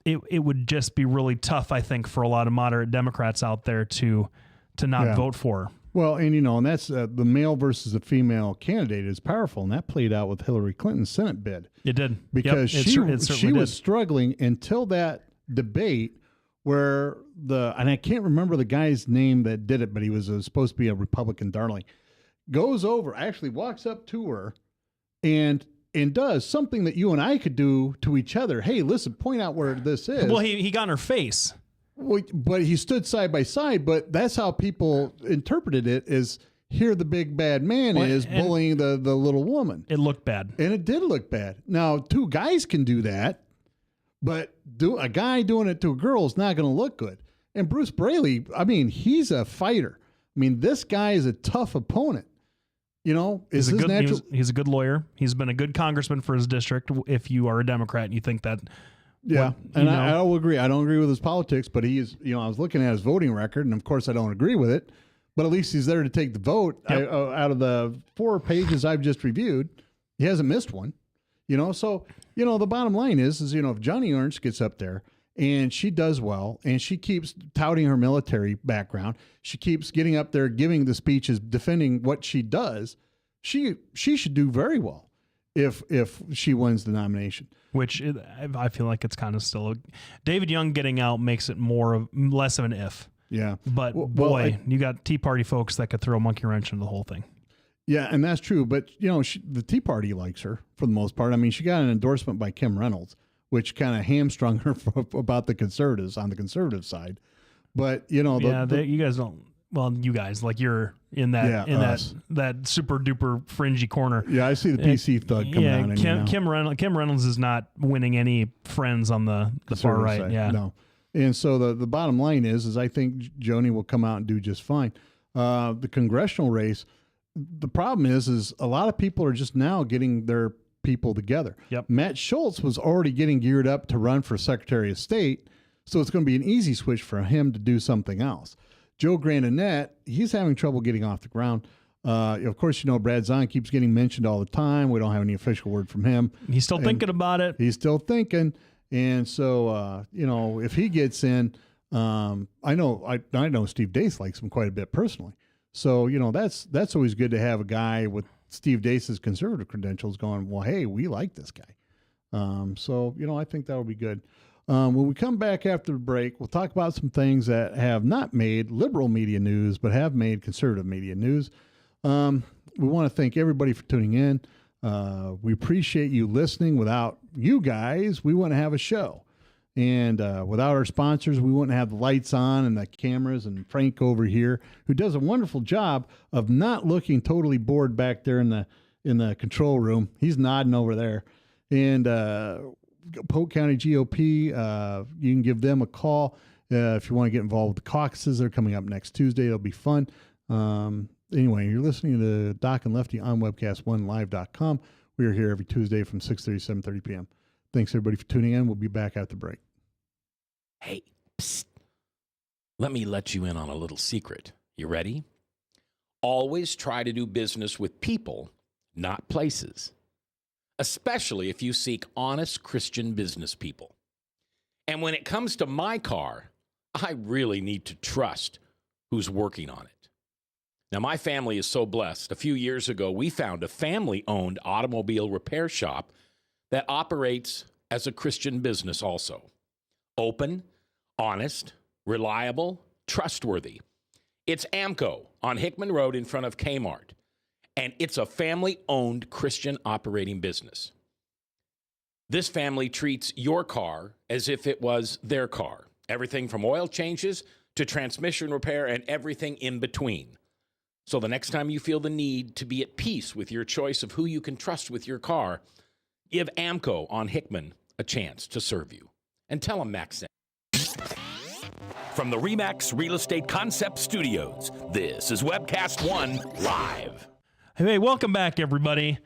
[SPEAKER 1] really tough, I think, for a lot of moderate Democrats out there to not vote for her.
[SPEAKER 2] Well, and that's the male versus the female candidate is powerful, and that played out with Hillary Clinton's Senate bid.
[SPEAKER 1] It did
[SPEAKER 2] because she was struggling until that debate where and I can't remember the guy's name that did it, but he was supposed to be a Republican darling, goes over, actually walks up to her and and does something that you and I could do to each other. Hey, listen, point out where this is.
[SPEAKER 1] Well, he got in her face.
[SPEAKER 2] Well, but he stood side by side, but that's how people interpreted it, is here the big bad man is bullying the little woman.
[SPEAKER 1] It looked bad.
[SPEAKER 2] And it did look bad. Now, two guys can do that, but a guy doing it to a girl is not going to look good. And Bruce Braley, I mean, he's a fighter. I mean, this guy is a tough opponent. You know,
[SPEAKER 1] he's a good lawyer. He's been a good congressman for his district. If you are a Democrat and you think that.
[SPEAKER 2] Yeah. And I will agree. I don't agree with his politics, but he is, I was looking at his voting record, and of course I don't agree with it, but at least he's there to take the vote. Yep. Out of the 4 pages I've just reviewed, he hasn't missed one, So, the bottom line is, if Johnny Ernst gets up there and she does well, and she keeps touting her military background, she keeps getting up there, giving the speeches, defending what she does, she should do very well if she wins the nomination.
[SPEAKER 1] Which I feel like it's kind of still David Young getting out makes it less of an if.
[SPEAKER 2] Yeah,
[SPEAKER 1] but you got Tea Party folks that could throw a monkey wrench into the whole thing.
[SPEAKER 2] Yeah, and that's true. But the Tea Party likes her for the most part. I mean, she got an endorsement by Kim Reynolds, which kind of hamstrung her about the conservatives on the conservative side. But you guys don't. Well, you guys, like, you're in that that super duper fringy corner. Yeah, I see the PC thug coming out.
[SPEAKER 1] Kim Reynolds is not winning any friends on the far right.
[SPEAKER 2] Side.
[SPEAKER 1] Yeah,
[SPEAKER 2] no. And so the bottom line is I think Joni will come out and do just fine. The congressional race, the problem is a lot of people are just now getting their people together.
[SPEAKER 1] Yep.
[SPEAKER 2] Matt Schultz was already getting geared up to run for Secretary of State, so it's going to be an easy switch for him to do something else. Joe Grandinette, he's having trouble getting off the ground. Of course, Brad Zahn keeps getting mentioned all the time. We don't have any official word from him.
[SPEAKER 1] He's still thinking about it.
[SPEAKER 2] He's still thinking. And so, if he gets in, I know Steve Dace likes him quite a bit personally. So, that's always good to have a guy with Steve Dace's conservative credentials going, well, hey, we like this guy. So, I think that'll be good. When we come back after the break, we'll talk about some things that have not made liberal media news, but have made conservative media news. We want to thank everybody for tuning in. We appreciate you listening. Without you guys, we wouldn't have a show. And without our sponsors, we wouldn't have the lights on and the cameras, and Frank over here, who does a wonderful job of not looking totally bored back there in the control room. He's nodding over there. And Polk County GOP, you can give them a call if you want to get involved with the caucuses. They're coming up next Tuesday. It'll be fun. Anyway, you're listening to Doc and Lefty on webcast1live.com. We are here every Tuesday from 6:30 to 7:30 p.m. Thanks, everybody, for tuning in. We'll be back after the break.
[SPEAKER 6] Hey, psst. Let me let you in on a little secret. You ready? Always try to do business with people, not places. Especially if you seek honest Christian business people. And when it comes to my car, I really need to trust who's working on it. Now, my family is so blessed. A few years ago, we found a family-owned automobile repair shop that operates as a Christian business also. Open, honest, reliable, trustworthy. It's AMCO on Hickman Road in front of Kmart. And it's a family-owned Christian operating business. This family treats your car as if it was their car. Everything from oil changes to transmission repair and everything in between. So the next time you feel the need to be at peace with your choice of who you can trust with your car, give AMCO on Hickman a chance to serve you. And tell them Max sent. From the RE/MAX Real Estate Concept Studios, this is Webcast One Live.
[SPEAKER 1] Hey, welcome back, everybody.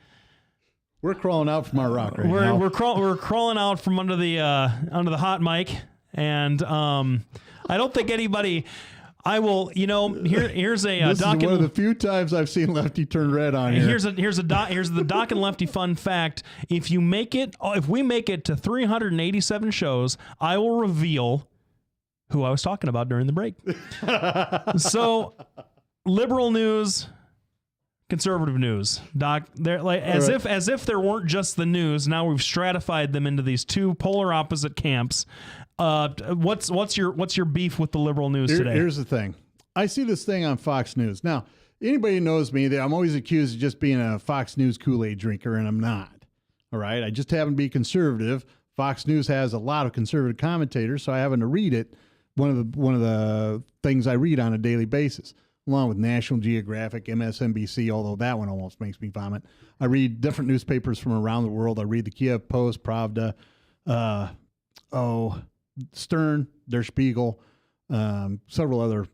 [SPEAKER 2] We're crawling out from our rock right now.
[SPEAKER 1] We're crawling out from under the hot mic, and I don't think anybody. I will, here's a
[SPEAKER 2] this Doc is one of the few times I've seen Lefty turn red on here.
[SPEAKER 1] Here's the Doc and Lefty fun fact. If we make it to 387 shows, I will reveal who I was talking about during the break. So, liberal news, conservative news, Doc. They're like as if there weren't just the news. Now we've stratified them into these two polar opposite camps. What's your beef with the liberal news today?
[SPEAKER 2] Here's the thing. I see this thing on Fox News. Now, anybody who knows me, I'm always accused of just being a Fox News Kool-Aid drinker, and I'm not. All right. I just happen to be conservative. Fox News has a lot of conservative commentators, so I happen to read it. One of the things I read on a daily basis, along with National Geographic, MSNBC, although that one almost makes me vomit. I read different newspapers from around the world. I read the Kiev Post, Pravda, Stern, Der Spiegel, several other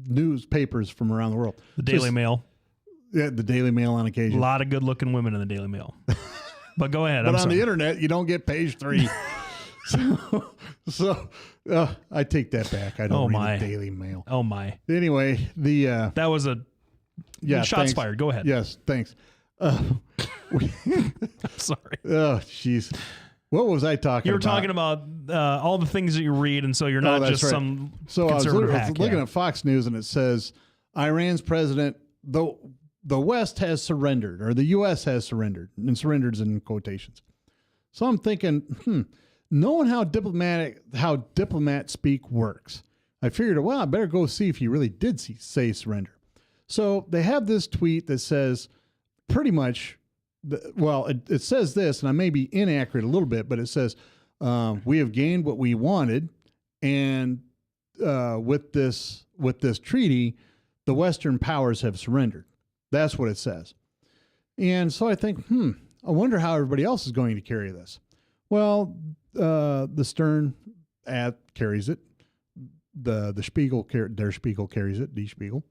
[SPEAKER 2] newspapers from around the world.
[SPEAKER 1] The Daily Mail.
[SPEAKER 2] Yeah, the Daily Mail on occasion.
[SPEAKER 1] A lot of good-looking women in the Daily Mail. But go ahead.
[SPEAKER 2] But on the internet, you don't get page 3. so I take that back. I don't read the Daily Mail.
[SPEAKER 1] Oh my.
[SPEAKER 2] Anyway,
[SPEAKER 1] that was a shots
[SPEAKER 2] thanks.
[SPEAKER 1] fired. Go ahead.
[SPEAKER 2] Yes, thanks.
[SPEAKER 1] I'm sorry.
[SPEAKER 2] Oh, jeez. What was I talking about?
[SPEAKER 1] You were talking about all the things that you read, and so you're not just
[SPEAKER 2] right.
[SPEAKER 1] some
[SPEAKER 2] So
[SPEAKER 1] conservative
[SPEAKER 2] I was looking at Fox News, and it says Iran's president, the West has surrendered, or the U.S. has surrendered, and surrendered's in quotations. So I'm thinking, knowing how diplomat speak works, I figured, well, I better go see if he really did say surrender. So they have this tweet that says pretty much, it says this, and I may be inaccurate a little bit, but it says, we have gained what we wanted, and with this treaty, the Western powers have surrendered. That's what it says. And so I think, I wonder how everybody else is going to carry this. Well, the Stern ad carries it. The Spiegel, Der Spiegel carries it, Die Spiegel.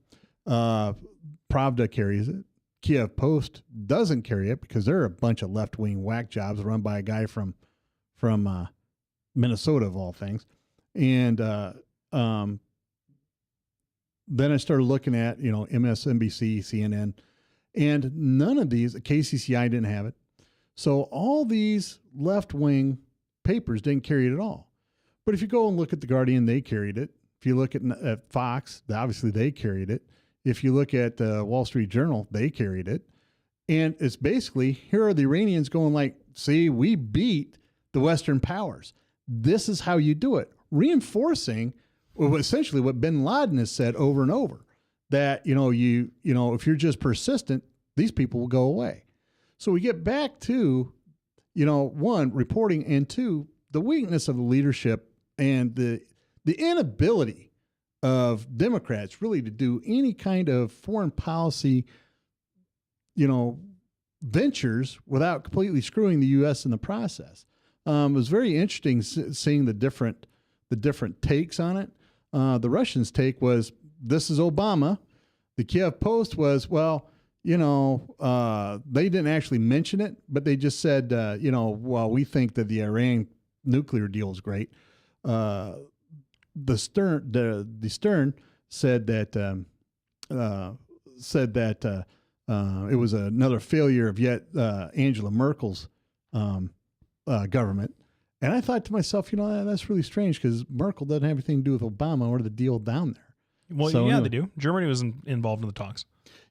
[SPEAKER 2] Pravda carries it. Kiev Post doesn't carry it because they're a bunch of left-wing whack jobs run by a guy from Minnesota, of all things. And then I started looking at, MSNBC, CNN, and none of these, KCCI didn't have it. So all these left-wing papers didn't carry it at all. But if you go and look at The Guardian, they carried it. If you look at Fox, obviously they carried it. If you look at Wall Street Journal, they carried it. And it's basically, here are the Iranians going like, see, we beat the Western powers. This is how you do it. Reinforcing essentially what bin Laden has said over and over, that, if you're just persistent, these people will go away. So we get back to, one, reporting, and two, the weakness of the leadership and the inability of Democrats really to do any kind of foreign policy, ventures without completely screwing the U.S. in the process. It was very interesting seeing the different takes on it. The Russians' take was, this is Obama. The Kiev Post was, they didn't actually mention it, but they just said, we think that the Iran nuclear deal is great. The Stern said that it was another failure of yet Angela Merkel's government. And I thought to myself, that's really strange because Merkel doesn't have anything to do with Obama or the deal down there.
[SPEAKER 1] Well,
[SPEAKER 2] so,
[SPEAKER 1] they do. Germany was involved in the talks.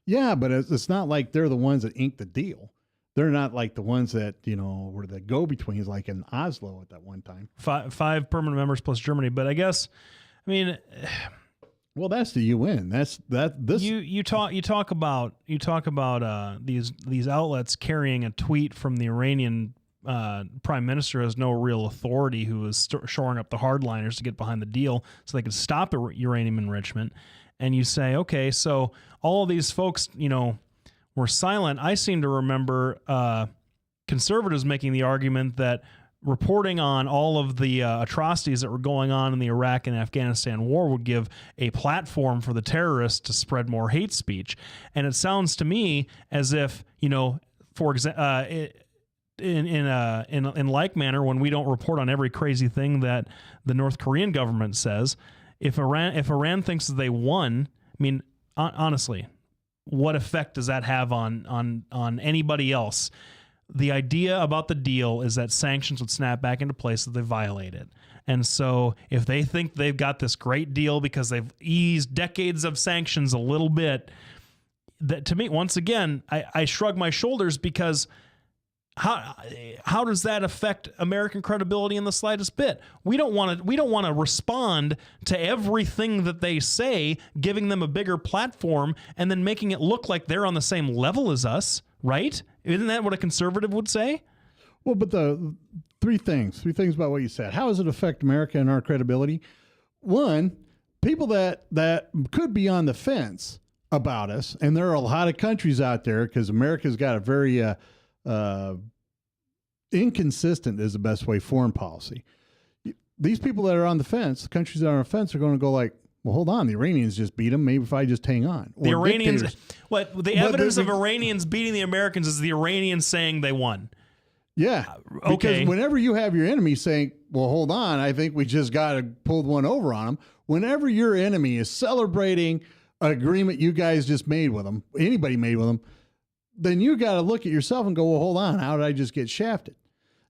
[SPEAKER 2] Yeah, but it's not like they're the ones that inked the deal. They're not like the ones that, were the go-betweens like in Oslo at that one time.
[SPEAKER 1] Five permanent members plus Germany. But I guess,
[SPEAKER 2] well, that's the UN.
[SPEAKER 1] You talk about these outlets carrying a tweet from the Iranian prime minister has no real authority, who is shoring up the hardliners to get behind the deal so they could stop uranium enrichment. And you say, okay, so all of these folks, were silent. I seem to remember conservatives making the argument that reporting on all of the atrocities that were going on in the Iraq and Afghanistan war would give a platform for the terrorists to spread more hate speech. And it sounds to me as if, for example, in like manner, when we don't report on every crazy thing that the North Korean government says, if Iran thinks that they won, honestly, what effect does that have on anybody else? The idea about the deal is that sanctions would snap back into place if they violate it. And so if they think they've got this great deal because they've eased decades of sanctions a little bit, that to me, once again, I shrug my shoulders, because how does that affect American credibility in the slightest bit? We don't want to respond to everything that they say, giving them a bigger platform and then making it look like they're on the same level as us, right? Isn't that what a conservative would say?
[SPEAKER 2] Well, but the three things about what you said. How does it affect America and our credibility? One, people that could be on the fence about us, and there are a lot of countries out there because America's got a very inconsistent is the best way foreign policy. These people that are on the fence, the countries that are on the fence, are going to go like, well, hold on, the Iranians just beat them. Maybe if I just hang on. Or
[SPEAKER 1] the Iranians,
[SPEAKER 2] dictators.
[SPEAKER 1] the evidence of Iranians beating the Americans is the Iranians saying they won.
[SPEAKER 2] Yeah.
[SPEAKER 1] Okay.
[SPEAKER 2] Because whenever you have your enemy saying, well, hold on, I think we just got to pull one over on them. Whenever your enemy is celebrating an agreement you guys just made with them, anybody made with them, then you got to look at yourself and go, well, hold on, how did I just get shafted?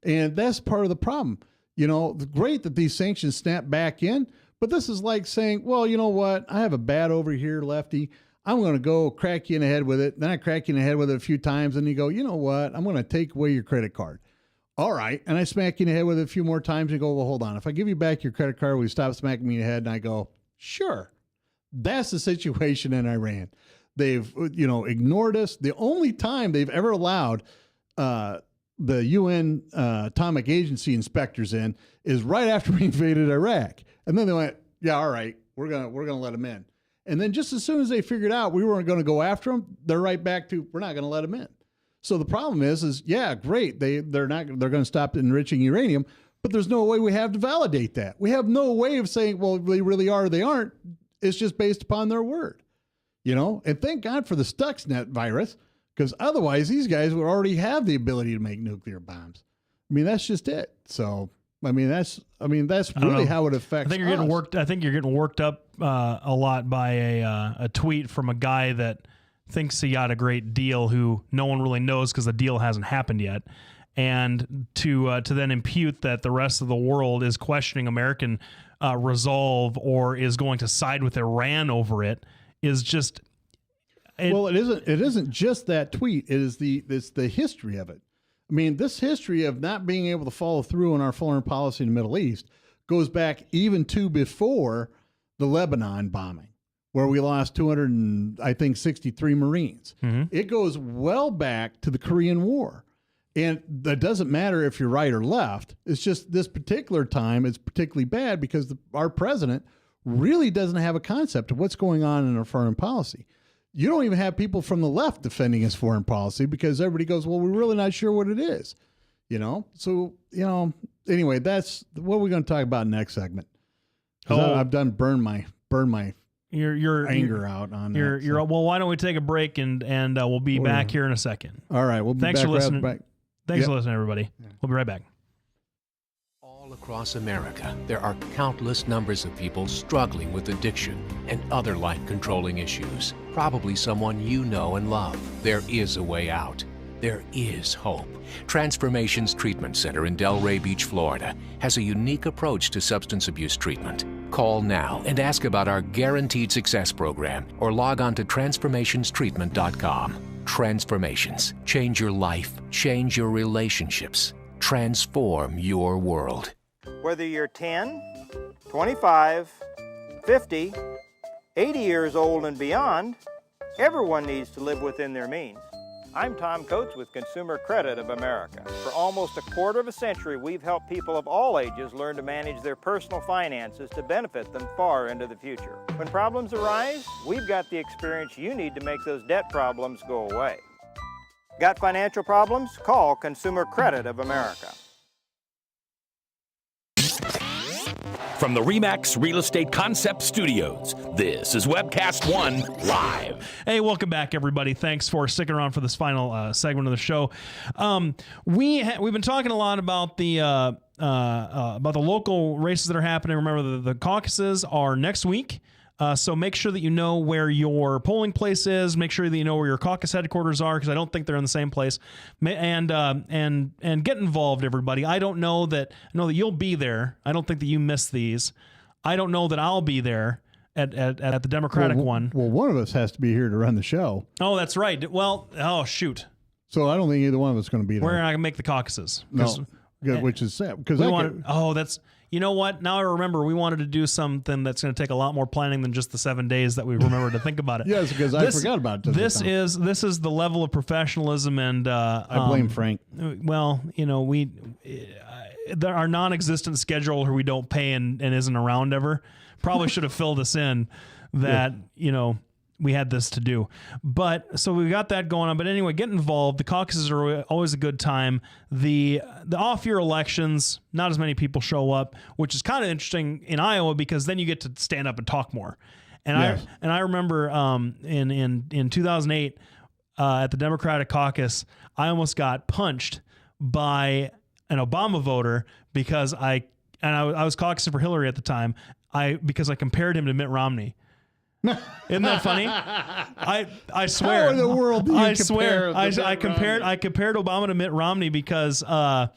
[SPEAKER 2] And that's part of the problem. You know, great that these sanctions snap back in, but this is like saying, well, you know what? I have a bat over here, Lefty. I'm going to go crack you in the head with it. Then I crack you in the head with it a few times, and you go, you know what? I'm going to take away your credit card. All right. And I smack you in the head with it a few more times and go, well, hold on. If I give you back your credit card, will you stop smacking me in the head? And I go, sure. That's the situation in Iran. They've, ignored us. The only time they've ever allowed the UN Atomic Agency inspectors in is right after we invaded Iraq. And then they went, yeah, all right, we're gonna let them in. And then just as soon as they figured out we weren't going to go after them, they're right back to, we're not going to let them in. So the problem is yeah, great. They're going to stop enriching uranium, but there's no way we have to validate that. We have no way of saying, well, they really are or they aren't. It's just based upon their word, and thank God for the Stuxnet virus, because otherwise these guys would already have the ability to make nuclear bombs. I mean, that's just it. So, that's really how it affects
[SPEAKER 1] I think you're getting worked up a lot by a tweet from a guy that thinks he got a great deal who no one really knows because the deal hasn't happened yet. And to then impute that the rest of the world is questioning American resolve or is going to side with Iran over it is just. It isn't just that tweet. It's the history of it. I mean, this history of not being able to follow through on our foreign policy in the Middle East goes back even to before the Lebanon bombing, where we lost 263 Marines. Mm-hmm. It goes well back to the Korean War. And that doesn't matter if you're right or left. It's just this particular time, it's particularly bad because our president really doesn't have a concept of what's going on in our foreign policy. You don't even have people from the left defending his foreign policy because everybody goes, well, we're really not sure what it is, So, anyway, that's what we're going to talk about next segment. I've done burn my your anger out on that. Well, why don't we take a break and we'll be back here in a second.
[SPEAKER 2] All right. We'll be
[SPEAKER 1] Thanks
[SPEAKER 2] back.
[SPEAKER 1] For listening. Thanks for listening, everybody. Yeah. We'll be right back.
[SPEAKER 5] All across America, there are countless numbers of people struggling with addiction and other life-controlling issues. Probably someone you know and love. There is a way out. There is hope. Transformations Treatment Center in Delray Beach, Florida, has a unique approach to substance abuse treatment. Call now and ask about our Guaranteed Success program or log on to transformationstreatment.com. Transformations. Change your life. Change your relationships. Transform your world.
[SPEAKER 8] Whether you're 10, 25, 50, 80 years old and beyond, everyone needs to live within their means. I'm Tom Coates with Consumer Credit of America. For almost a quarter of a century, we've helped people of all ages learn to manage their personal finances to benefit them far into the future. When problems arise, we've got the experience you need to make those debt problems go away. Got financial problems? Call Consumer Credit of America.
[SPEAKER 6] From the RE/MAX Real Estate Concept Studios, this is Webcast 1 Live.
[SPEAKER 1] Hey, welcome back, everybody. Thanks for sticking around for this final segment of the show. We've been talking a lot about the local races that are happening. Remember, the caucuses are next week. So make sure that you know where your polling place is. Make sure that you know where your caucus headquarters are, because I don't think they're in the same place. And get involved, everybody. I know that you'll be there. I don't think that you miss these. I don't know that I'll be there at the Democratic one.
[SPEAKER 2] Well, one of us has to be here to run the show.
[SPEAKER 1] Oh, that's right. Well, shoot.
[SPEAKER 2] So I don't think either one of us is going to be there.
[SPEAKER 1] We're not going to make the caucuses.
[SPEAKER 2] No, which is sad because
[SPEAKER 1] you know what? Now I remember we wanted to do something that's going to take a lot more planning than just the 7 days that we remember to think about it.
[SPEAKER 2] Yes, because I forgot about it.
[SPEAKER 1] This is the level of professionalism, and
[SPEAKER 2] I blame Frank.
[SPEAKER 1] Well, our non-existent scheduler we don't pay and isn't around ever probably should have filled us in that we had this to do. But so we got that going on. But anyway, get involved. The caucuses are always a good time. The off-year elections, not as many people show up, which is kind of interesting in Iowa because then you get to stand up and talk more. And yes. I remember in 2008 at the Democratic caucus, I almost got punched by an Obama voter because I was caucusing for Hillary at the time. Because I compared him to Mitt Romney. Isn't that funny? I swear.
[SPEAKER 2] How in the world do you
[SPEAKER 1] I compared Obama to Mitt Romney because I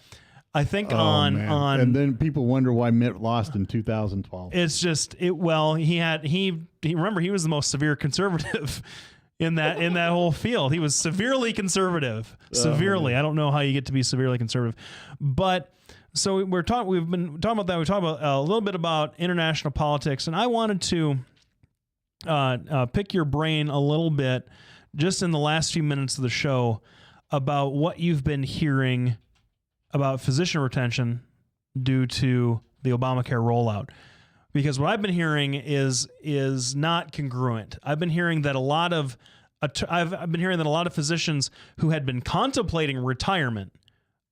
[SPEAKER 1] think on
[SPEAKER 2] and then people wonder why Mitt lost in 2012.
[SPEAKER 1] It's just he remember he was the most severe conservative in that whole field. He was severely conservative. Severely. I don't know how you get to be severely conservative. But so we've been talking about that. We talked about a little bit about international politics, and I wanted to pick your brain a little bit just in the last few minutes of the show about what you've been hearing about physician retention due to the Obamacare rollout. Because what I've been hearing is not congruent. I've been hearing that a lot of physicians who had been contemplating retirement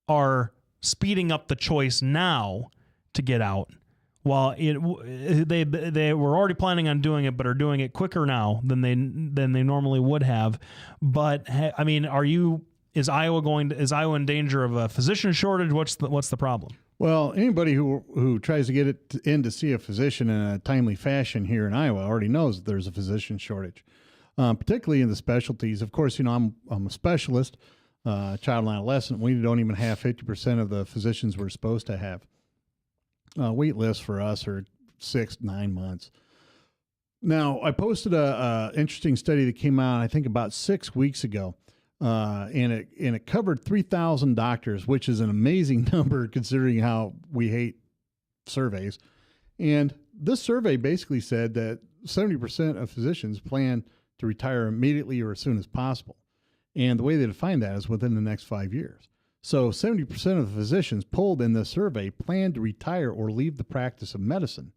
[SPEAKER 1] are speeding up the choice now to get out, while they were already planning on doing it, but are doing it quicker now than they normally would have. But I mean, is Iowa in danger of a physician shortage? What's the problem?
[SPEAKER 2] Well, anybody who tries to get in to see a physician in a timely fashion here in Iowa already knows that there's a physician shortage, particularly in the specialties. Of course, I'm a specialist. Child and adolescent, we don't even have 50% of the physicians we're supposed to have. Wait lists for us are 6-9 months. Now, I posted a interesting study that came out, I think, about 6 weeks ago, and it covered 3,000 doctors, which is an amazing number considering how we hate surveys. And this survey basically said that 70% of physicians plan to retire immediately or as soon as possible. And the way they define that is within the next 5 years. So 70% of the physicians polled in this survey plan to retire or leave the practice of medicine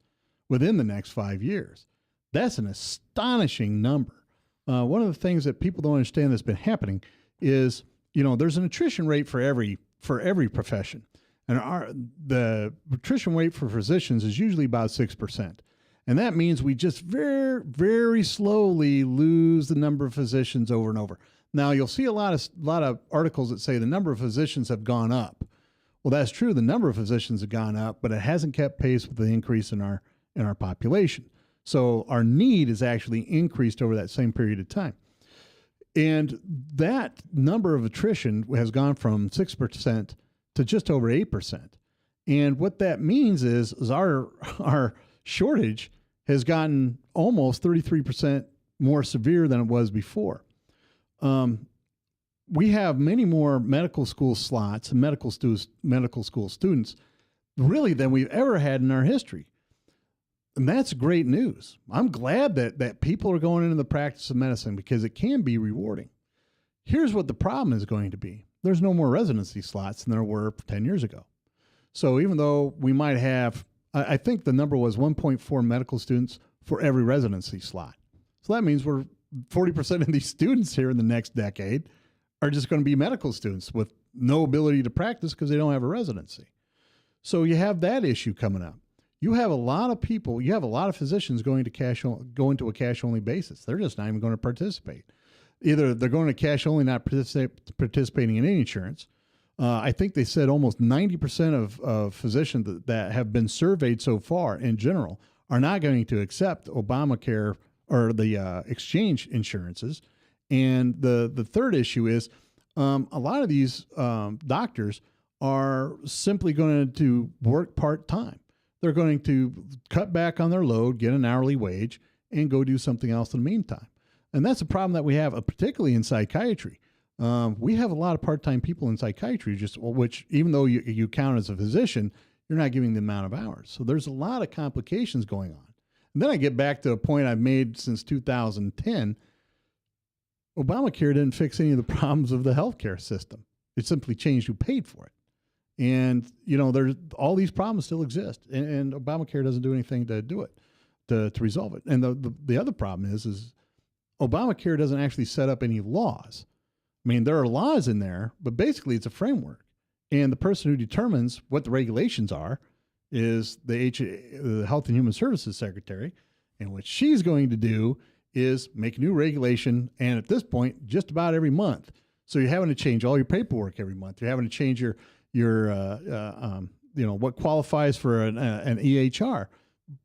[SPEAKER 2] within the next 5 years. That's an astonishing number. One of the things that people don't understand that's been happening is, there's an attrition rate for every profession. And the attrition rate for physicians is usually about 6%. And that means we just very, very slowly lose the number of physicians over and over. Now, you'll see a lot of articles that say the number of physicians have gone up. Well, that's true. The number of physicians have gone up, but it hasn't kept pace with the increase in our population. So our need is actually increased over that same period of time. And that number of attrition has gone from 6% to just over 8%. And what that means is our shortage has gotten almost 33% more severe than it was before. We have many more medical school slots and medical school students really than we've ever had in our history. And that's great news. I'm glad that people are going into the practice of medicine because it can be rewarding. Here's what the problem is going to be. There's no more residency slots than there were 10 years ago. So even though we might have, I think the number was 1.4 medical students for every residency slot. So that means 40% of these students here in the next decade are just going to be medical students with no ability to practice because they don't have a residency. So you have that issue coming up. You have a lot of people, you have a lot of physicians going to a cash-only basis. They're just not even going to participate. Either they're going to cash-only, not participating in any insurance. I think they said almost 90% of physicians that have been surveyed so far in general are not going to accept Obamacare or the exchange insurances. And the third issue is a lot of these doctors are simply going to work part-time. They're going to cut back on their load, get an hourly wage, and go do something else in the meantime. And that's a problem that we have, particularly in psychiatry. We have a lot of part-time people in psychiatry, which even though you count as a physician, you're not giving the amount of hours. So there's a lot of complications going on. And then I get back to a point I've made since 2010. Obamacare didn't fix any of the problems of the healthcare system. It simply changed who paid for it. And, there's all these problems still exist. And Obamacare doesn't do anything to do it, to resolve it. And the other problem is Obamacare doesn't actually set up any laws. I mean, there are laws in there, but basically it's a framework. And the person who determines what the regulations are is the Health and Human Services Secretary. And what she's going to do is make a new regulation. And at this point, just about every month. So you're having to change all your paperwork every month. You're having to change your what qualifies for an EHR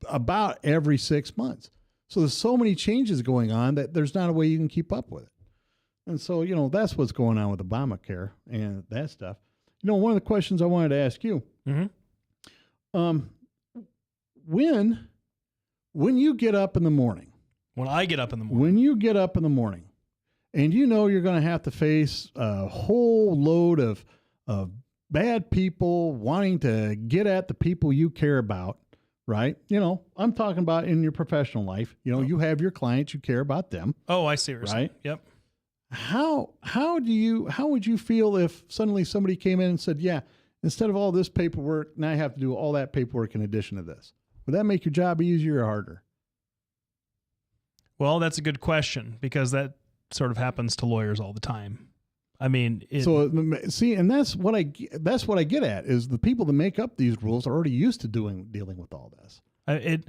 [SPEAKER 2] about every 6 months. So there's so many changes going on that there's not a way you can keep up with it. And so, that's what's going on with Obamacare and that stuff. One of the questions I wanted to ask you, when you get up in the morning,
[SPEAKER 1] when I get up in the morning,
[SPEAKER 2] when you get up in the morning and you're going to have to face a whole load of bad people wanting to get at the people you care about, right? I'm talking about in your professional life, you have your clients, you care about them.
[SPEAKER 1] Oh, I see what you're saying. Yep.
[SPEAKER 2] How would you feel if suddenly somebody came in and said, yeah, instead of all this paperwork, now I have to do all that paperwork in addition to this? Would that make your job easier or harder?
[SPEAKER 1] Well, that's a good question, because that sort of happens to lawyers all the time. I mean,
[SPEAKER 2] and that's what I get at is the people that make up these rules are already used to dealing with all this.
[SPEAKER 1] And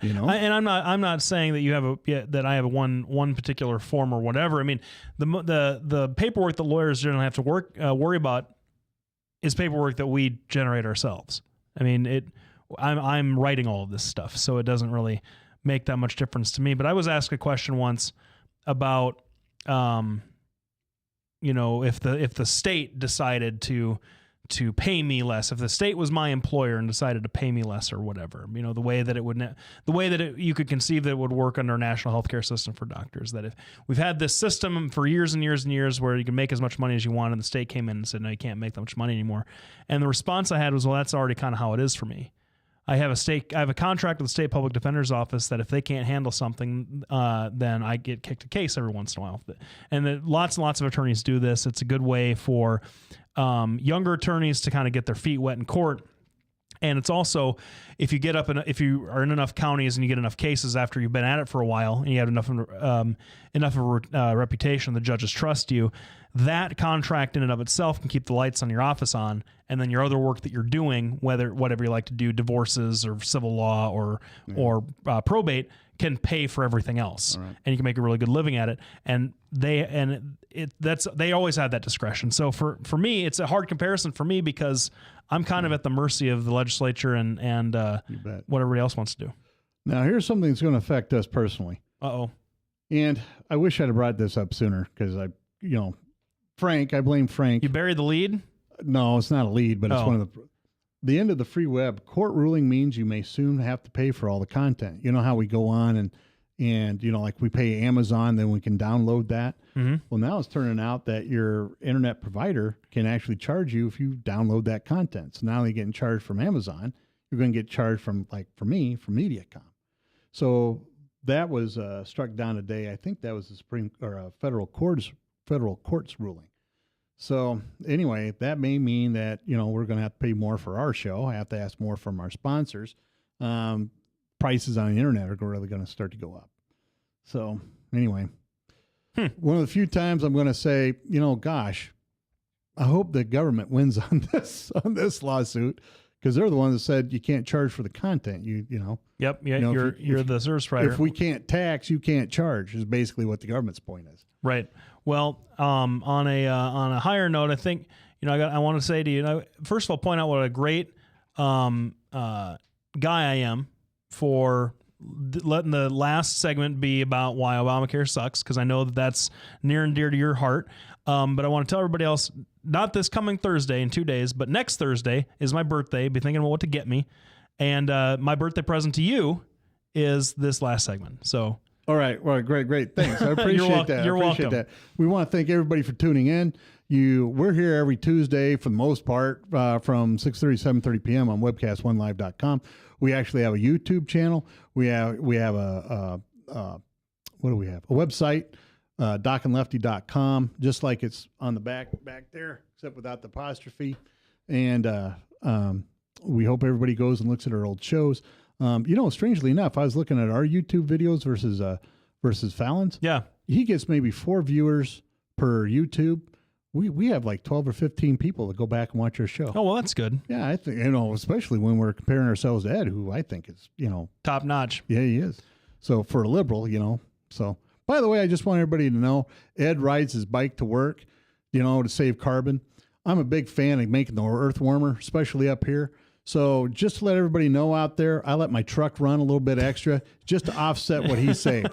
[SPEAKER 1] I'm not saying that you have that I have one particular form or whatever. I mean, the paperwork that lawyers generally have to worry about is paperwork that we generate ourselves. I mean, I'm writing all of this stuff, so it doesn't really make that much difference to me. But I was asked a question once about, if the state decided to pay me less, if the state was my employer and decided to pay me less or whatever, the way that you could conceive that it would work under a national healthcare system for doctors, that if we've had this system for years and years and years where you can make as much money as you want, and the state came in and said, no, you can't make that much money anymore. And the response I had was, well, that's already kind of how it is for me. I have a contract with the state public defender's office that if they can't handle something, then I get kicked a case every once in a while. And lots and lots of attorneys do this. It's a good way for younger attorneys to kind of get their feet wet in court. And it's also, if you are in enough counties and you get enough cases after you've been at it for a while and you have enough of a reputation, the judges trust you, that contract in and of itself can keep the lights on your office on, and then your other work that you're doing, whatever you like to do, divorces or civil law or probate, can pay for everything else, right. And you can make a really good living at it. And they always have that discretion. So for me, it's a hard comparison for me because I'm kind of at the mercy of the legislature and what everybody else wants to do.
[SPEAKER 2] Now, here's something that's going to affect us personally.
[SPEAKER 1] Uh-oh.
[SPEAKER 2] And I wish I'd have brought this up sooner because I blame Frank.
[SPEAKER 1] You buried the lead?
[SPEAKER 2] No, it's not a lead, but it's one of the end of the free web. Court ruling means you may soon have to pay for all the content. You know how we go on and like we pay Amazon, then we can download that. Mm-hmm. Well, now it's turning out that your internet provider can actually charge you if you download that content. So not only getting charged from Amazon, you're going to get charged from from Mediacom. So that was struck down today. I think that was the federal court's ruling. So anyway, that may mean that, we're going to have to pay more for our show. I have to ask more from our sponsors. Prices on the internet are really going to start to go up. So anyway, one of the few times I'm going to say, gosh, I hope the government wins on this lawsuit, because they're the ones that said you can't charge for the content.
[SPEAKER 1] Yep. Yeah. You're the service provider.
[SPEAKER 2] If we can't tax, you can't charge is basically what the government's point is.
[SPEAKER 1] Right. Well, on a higher note, I think, I want to say to you, first of all, point out what a great guy I am for letting the last segment be about why Obamacare sucks, because I know that's near and dear to your heart. But I want to tell everybody else, not this coming Thursday in 2 days, but next Thursday is my birthday. Be thinking about what to get me. And my birthday present to you is this last segment. So
[SPEAKER 2] All right. Well, great. Thanks. I appreciate that.
[SPEAKER 1] You're welcome.
[SPEAKER 2] That. We want to thank everybody for tuning in. We're here every Tuesday for the most part from 6:30 to 7:30 p.m. on webcast1live.com. We actually have a YouTube channel. We have a what do we have? A website, docandlefty.com, just like it's on the back there, except without the apostrophe. And we hope everybody goes and looks at our old shows. Strangely enough, I was looking at our YouTube videos versus Fallon's.
[SPEAKER 1] Yeah.
[SPEAKER 2] He gets maybe 4 viewers per YouTube. We have like 12 or 15 people that go back and watch our show.
[SPEAKER 1] Oh, well, that's good.
[SPEAKER 2] Yeah, I think, especially when we're comparing ourselves to Ed, who I think is,
[SPEAKER 1] top notch.
[SPEAKER 2] Yeah, he is. So for a liberal, So, by the way, I just want everybody to know Ed rides his bike to work, to save carbon. I'm a big fan of making the earth warmer, especially up here. So just to let everybody know out there, I let my truck run a little bit extra just to offset what he's saying.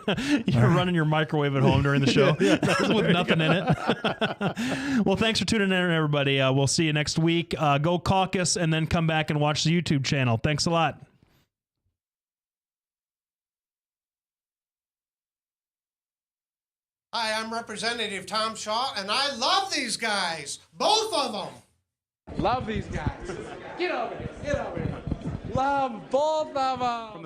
[SPEAKER 1] You're running your microwave at home during the show with nothing in it. Well, thanks for tuning in, everybody. We'll see you next week. Go caucus and then come back and watch the YouTube channel. Thanks a lot.
[SPEAKER 10] Hi, I'm Representative Tom Shaw, and I love these guys. Both of them.
[SPEAKER 11] Love these guys. Get over here. Love both of them.